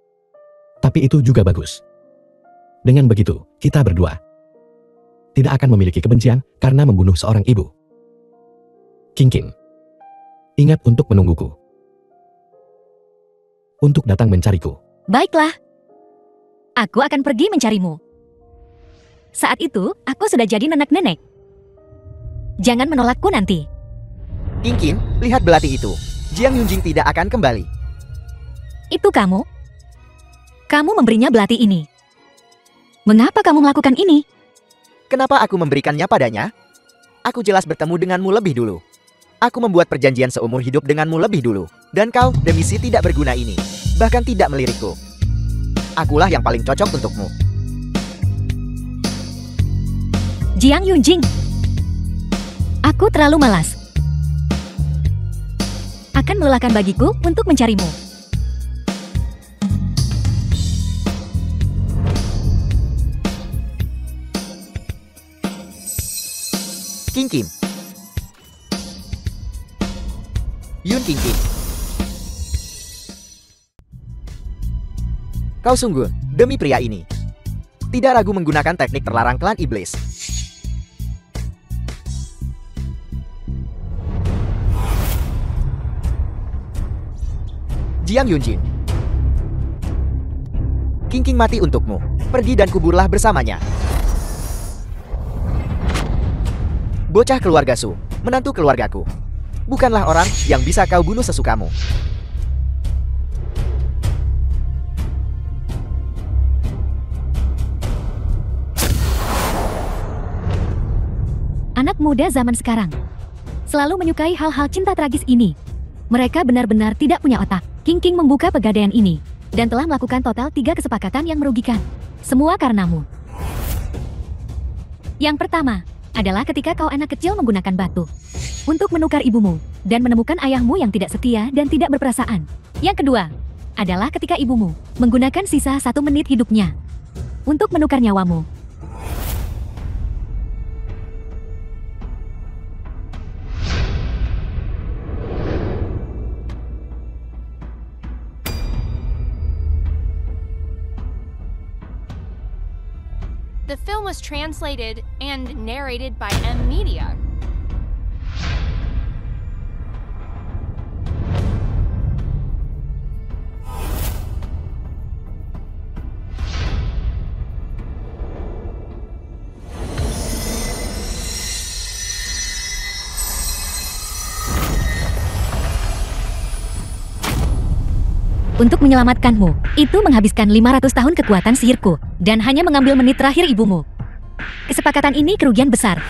Tapi itu juga bagus. Dengan begitu, kita berdua tidak akan memiliki kebencian karena membunuh seorang ibu. King King, ingat untuk menungguku. Untuk datang mencariku. Baiklah. Aku akan pergi mencarimu. Saat itu, aku sudah jadi nenek-nenek. Jangan menolakku nanti. King King, lihat belati itu. Jiang Yunjin tidak akan kembali. Itu kamu? Kamu memberinya belati ini. Mengapa kamu melakukan ini? Kenapa aku memberikannya padanya? Aku jelas bertemu denganmu lebih dulu. Aku membuat perjanjian seumur hidup denganmu lebih dulu. Dan kau, demi si tidak berguna ini, bahkan tidak melirikku. Akulah yang paling cocok untukmu. Jiang Yunjing. Aku terlalu malas. Akan melelahkan bagiku untuk mencarimu. King. Yun King. Kau sungguh, demi pria ini, tidak ragu menggunakan teknik terlarang klan iblis. Jiang Yunjin. King mati untukmu. Pergi dan kuburlah bersamanya. Bocah keluarga Su, menantu keluargaku. Bukanlah orang yang bisa kau bunuh sesukamu. Anak muda zaman sekarang selalu menyukai hal-hal cinta tragis ini. Mereka benar-benar tidak punya otak. King membuka pegadaian ini dan telah melakukan total 3 kesepakatan yang merugikan. Semua karenamu. Yang pertama adalah ketika kau anak kecil menggunakan batu untuk menukar ibumu dan menemukan ayahmu yang tidak setia dan tidak berperasaan. Yang kedua adalah ketika ibumu menggunakan sisa 1 menit hidupnya untuk menukar nyawamu. The film was translated and narrated by M Media. Untuk menyelamatkanmu, itu menghabiskan 500 tahun kekuatan sihirku, dan hanya mengambil menit terakhir ibumu. Kesepakatan ini kerugian besar.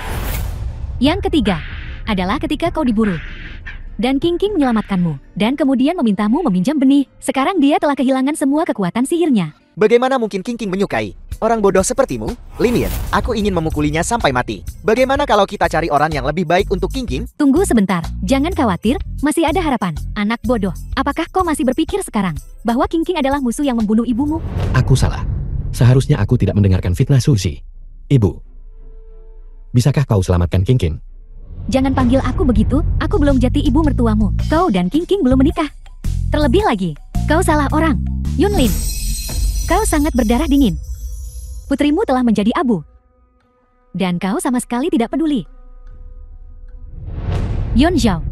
Yang ketiga, adalah ketika kau diburu. Dan King menyelamatkanmu, dan kemudian memintamu meminjam benih. Sekarang dia telah kehilangan semua kekuatan sihirnya. Bagaimana mungkin King menyukai orang bodoh sepertimu? Linian, aku ingin memukulinya sampai mati. Bagaimana kalau kita cari orang yang lebih baik untuk King? Tunggu sebentar, jangan khawatir, masih ada harapan. Anak bodoh, apakah kau masih berpikir sekarang bahwa King adalah musuh yang membunuh ibumu? Aku salah. Seharusnya aku tidak mendengarkan fitnah Susi. Ibu, bisakah kau selamatkan King? Jangan panggil aku begitu, aku belum jadi ibu mertuamu. Kau dan King belum menikah. Terlebih lagi, kau salah orang. Yunlin, kau sangat berdarah dingin. Putrimu telah menjadi abu. Dan kau sama sekali tidak peduli. Yon Zhao,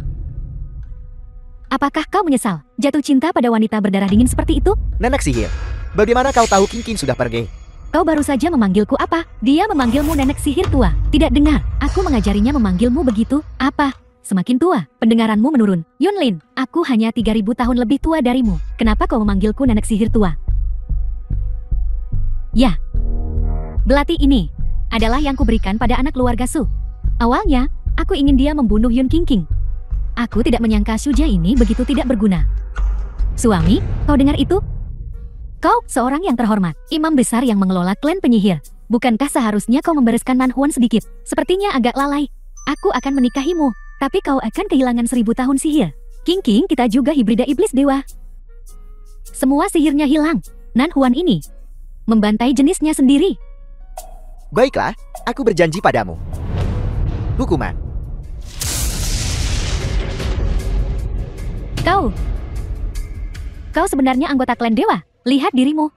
apakah kau menyesal jatuh cinta pada wanita berdarah dingin seperti itu? Nenek sihir, bagaimana kau tahu King sudah pergi? Kau baru saja memanggilku apa? Dia memanggilmu nenek sihir tua. Tidak dengar, aku mengajarinya memanggilmu begitu. Apa? Semakin tua, pendengaranmu menurun. Yunlin, aku hanya 3000 tahun lebih tua darimu. Kenapa kau memanggilku nenek sihir tua? Ya, belati ini adalah yang kuberikan pada anak keluarga Su. Awalnya, aku ingin dia membunuh Yun King. Aku tidak menyangka Suja ini begitu tidak berguna. Suami, kau dengar itu? Kau seorang yang terhormat, imam besar yang mengelola klan penyihir. Bukankah seharusnya kau membereskan Nanhuan sedikit? Sepertinya agak lalai. Aku akan menikahimu, tapi kau akan kehilangan 1000 tahun sihir. King, kita juga hibrida iblis dewa. Semua sihirnya hilang. Nanhuan ini membantai jenisnya sendiri. Baiklah, aku berjanji padamu. Hukuman. Kau sebenarnya anggota klan dewa. Lihat dirimu.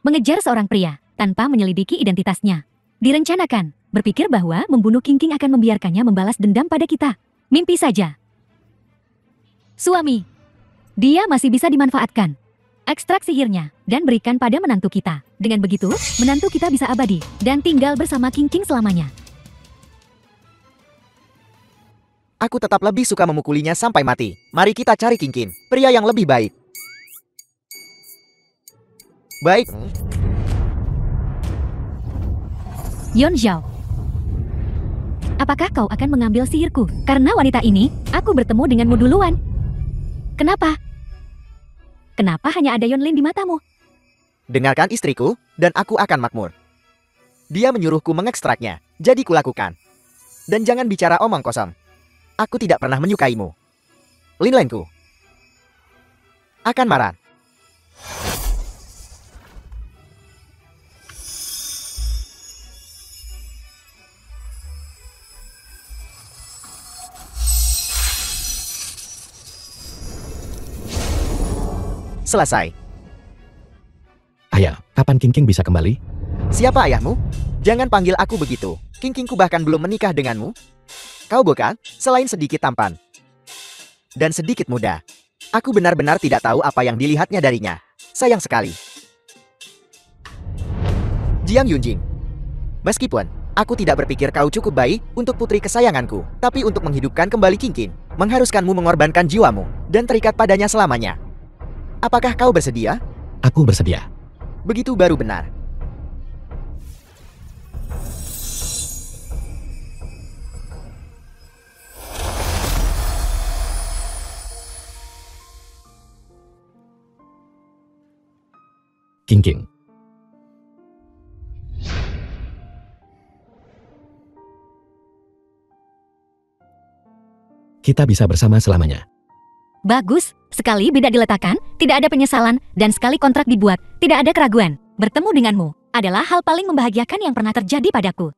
Mengejar seorang pria tanpa menyelidiki identitasnya. Direncanakan, berpikir bahwa membunuh King akan membiarkannya membalas dendam pada kita. Mimpi saja. Suami, dia masih bisa dimanfaatkan. Ekstrak sihirnya dan berikan pada menantu kita. Dengan begitu, menantu kita bisa abadi dan tinggal bersama King selamanya. Aku tetap lebih suka memukulinya sampai mati. Mari kita cari King, pria yang lebih baik. Baik. Yon Zhao, Apakah kau akan mengambil sihirku? Karena wanita ini, aku bertemu denganmu duluan. Kenapa? Kenapa hanya ada Yonlin di matamu? Dengarkan istriku, dan aku akan makmur. Dia menyuruhku mengekstraknya, jadi kulakukan. Dan jangan bicara omong kosong. Aku tidak pernah menyukaimu. Linlenku akan marah. Selesai. Ayah, kapan King bisa kembali? Siapa ayahmu? Jangan panggil aku begitu. Kingkingku bahkan belum menikah denganmu. Kau bukan, selain sedikit tampan. Dan sedikit muda. Aku benar-benar tidak tahu apa yang dilihatnya darinya. Sayang sekali. Jiang Yunjing. Meskipun, aku tidak berpikir kau cukup baik untuk putri kesayanganku. Tapi untuk menghidupkan kembali King, mengharuskanmu mengorbankan jiwamu dan terikat padanya selamanya. Apakah kau bersedia? Aku bersedia. Begitu baru benar. King. Kita bisa bersama selamanya. Bagus, sekali beda diletakkan, tidak ada penyesalan, dan sekali kontrak dibuat, tidak ada keraguan. Bertemu denganmu adalah hal paling membahagiakan yang pernah terjadi padaku.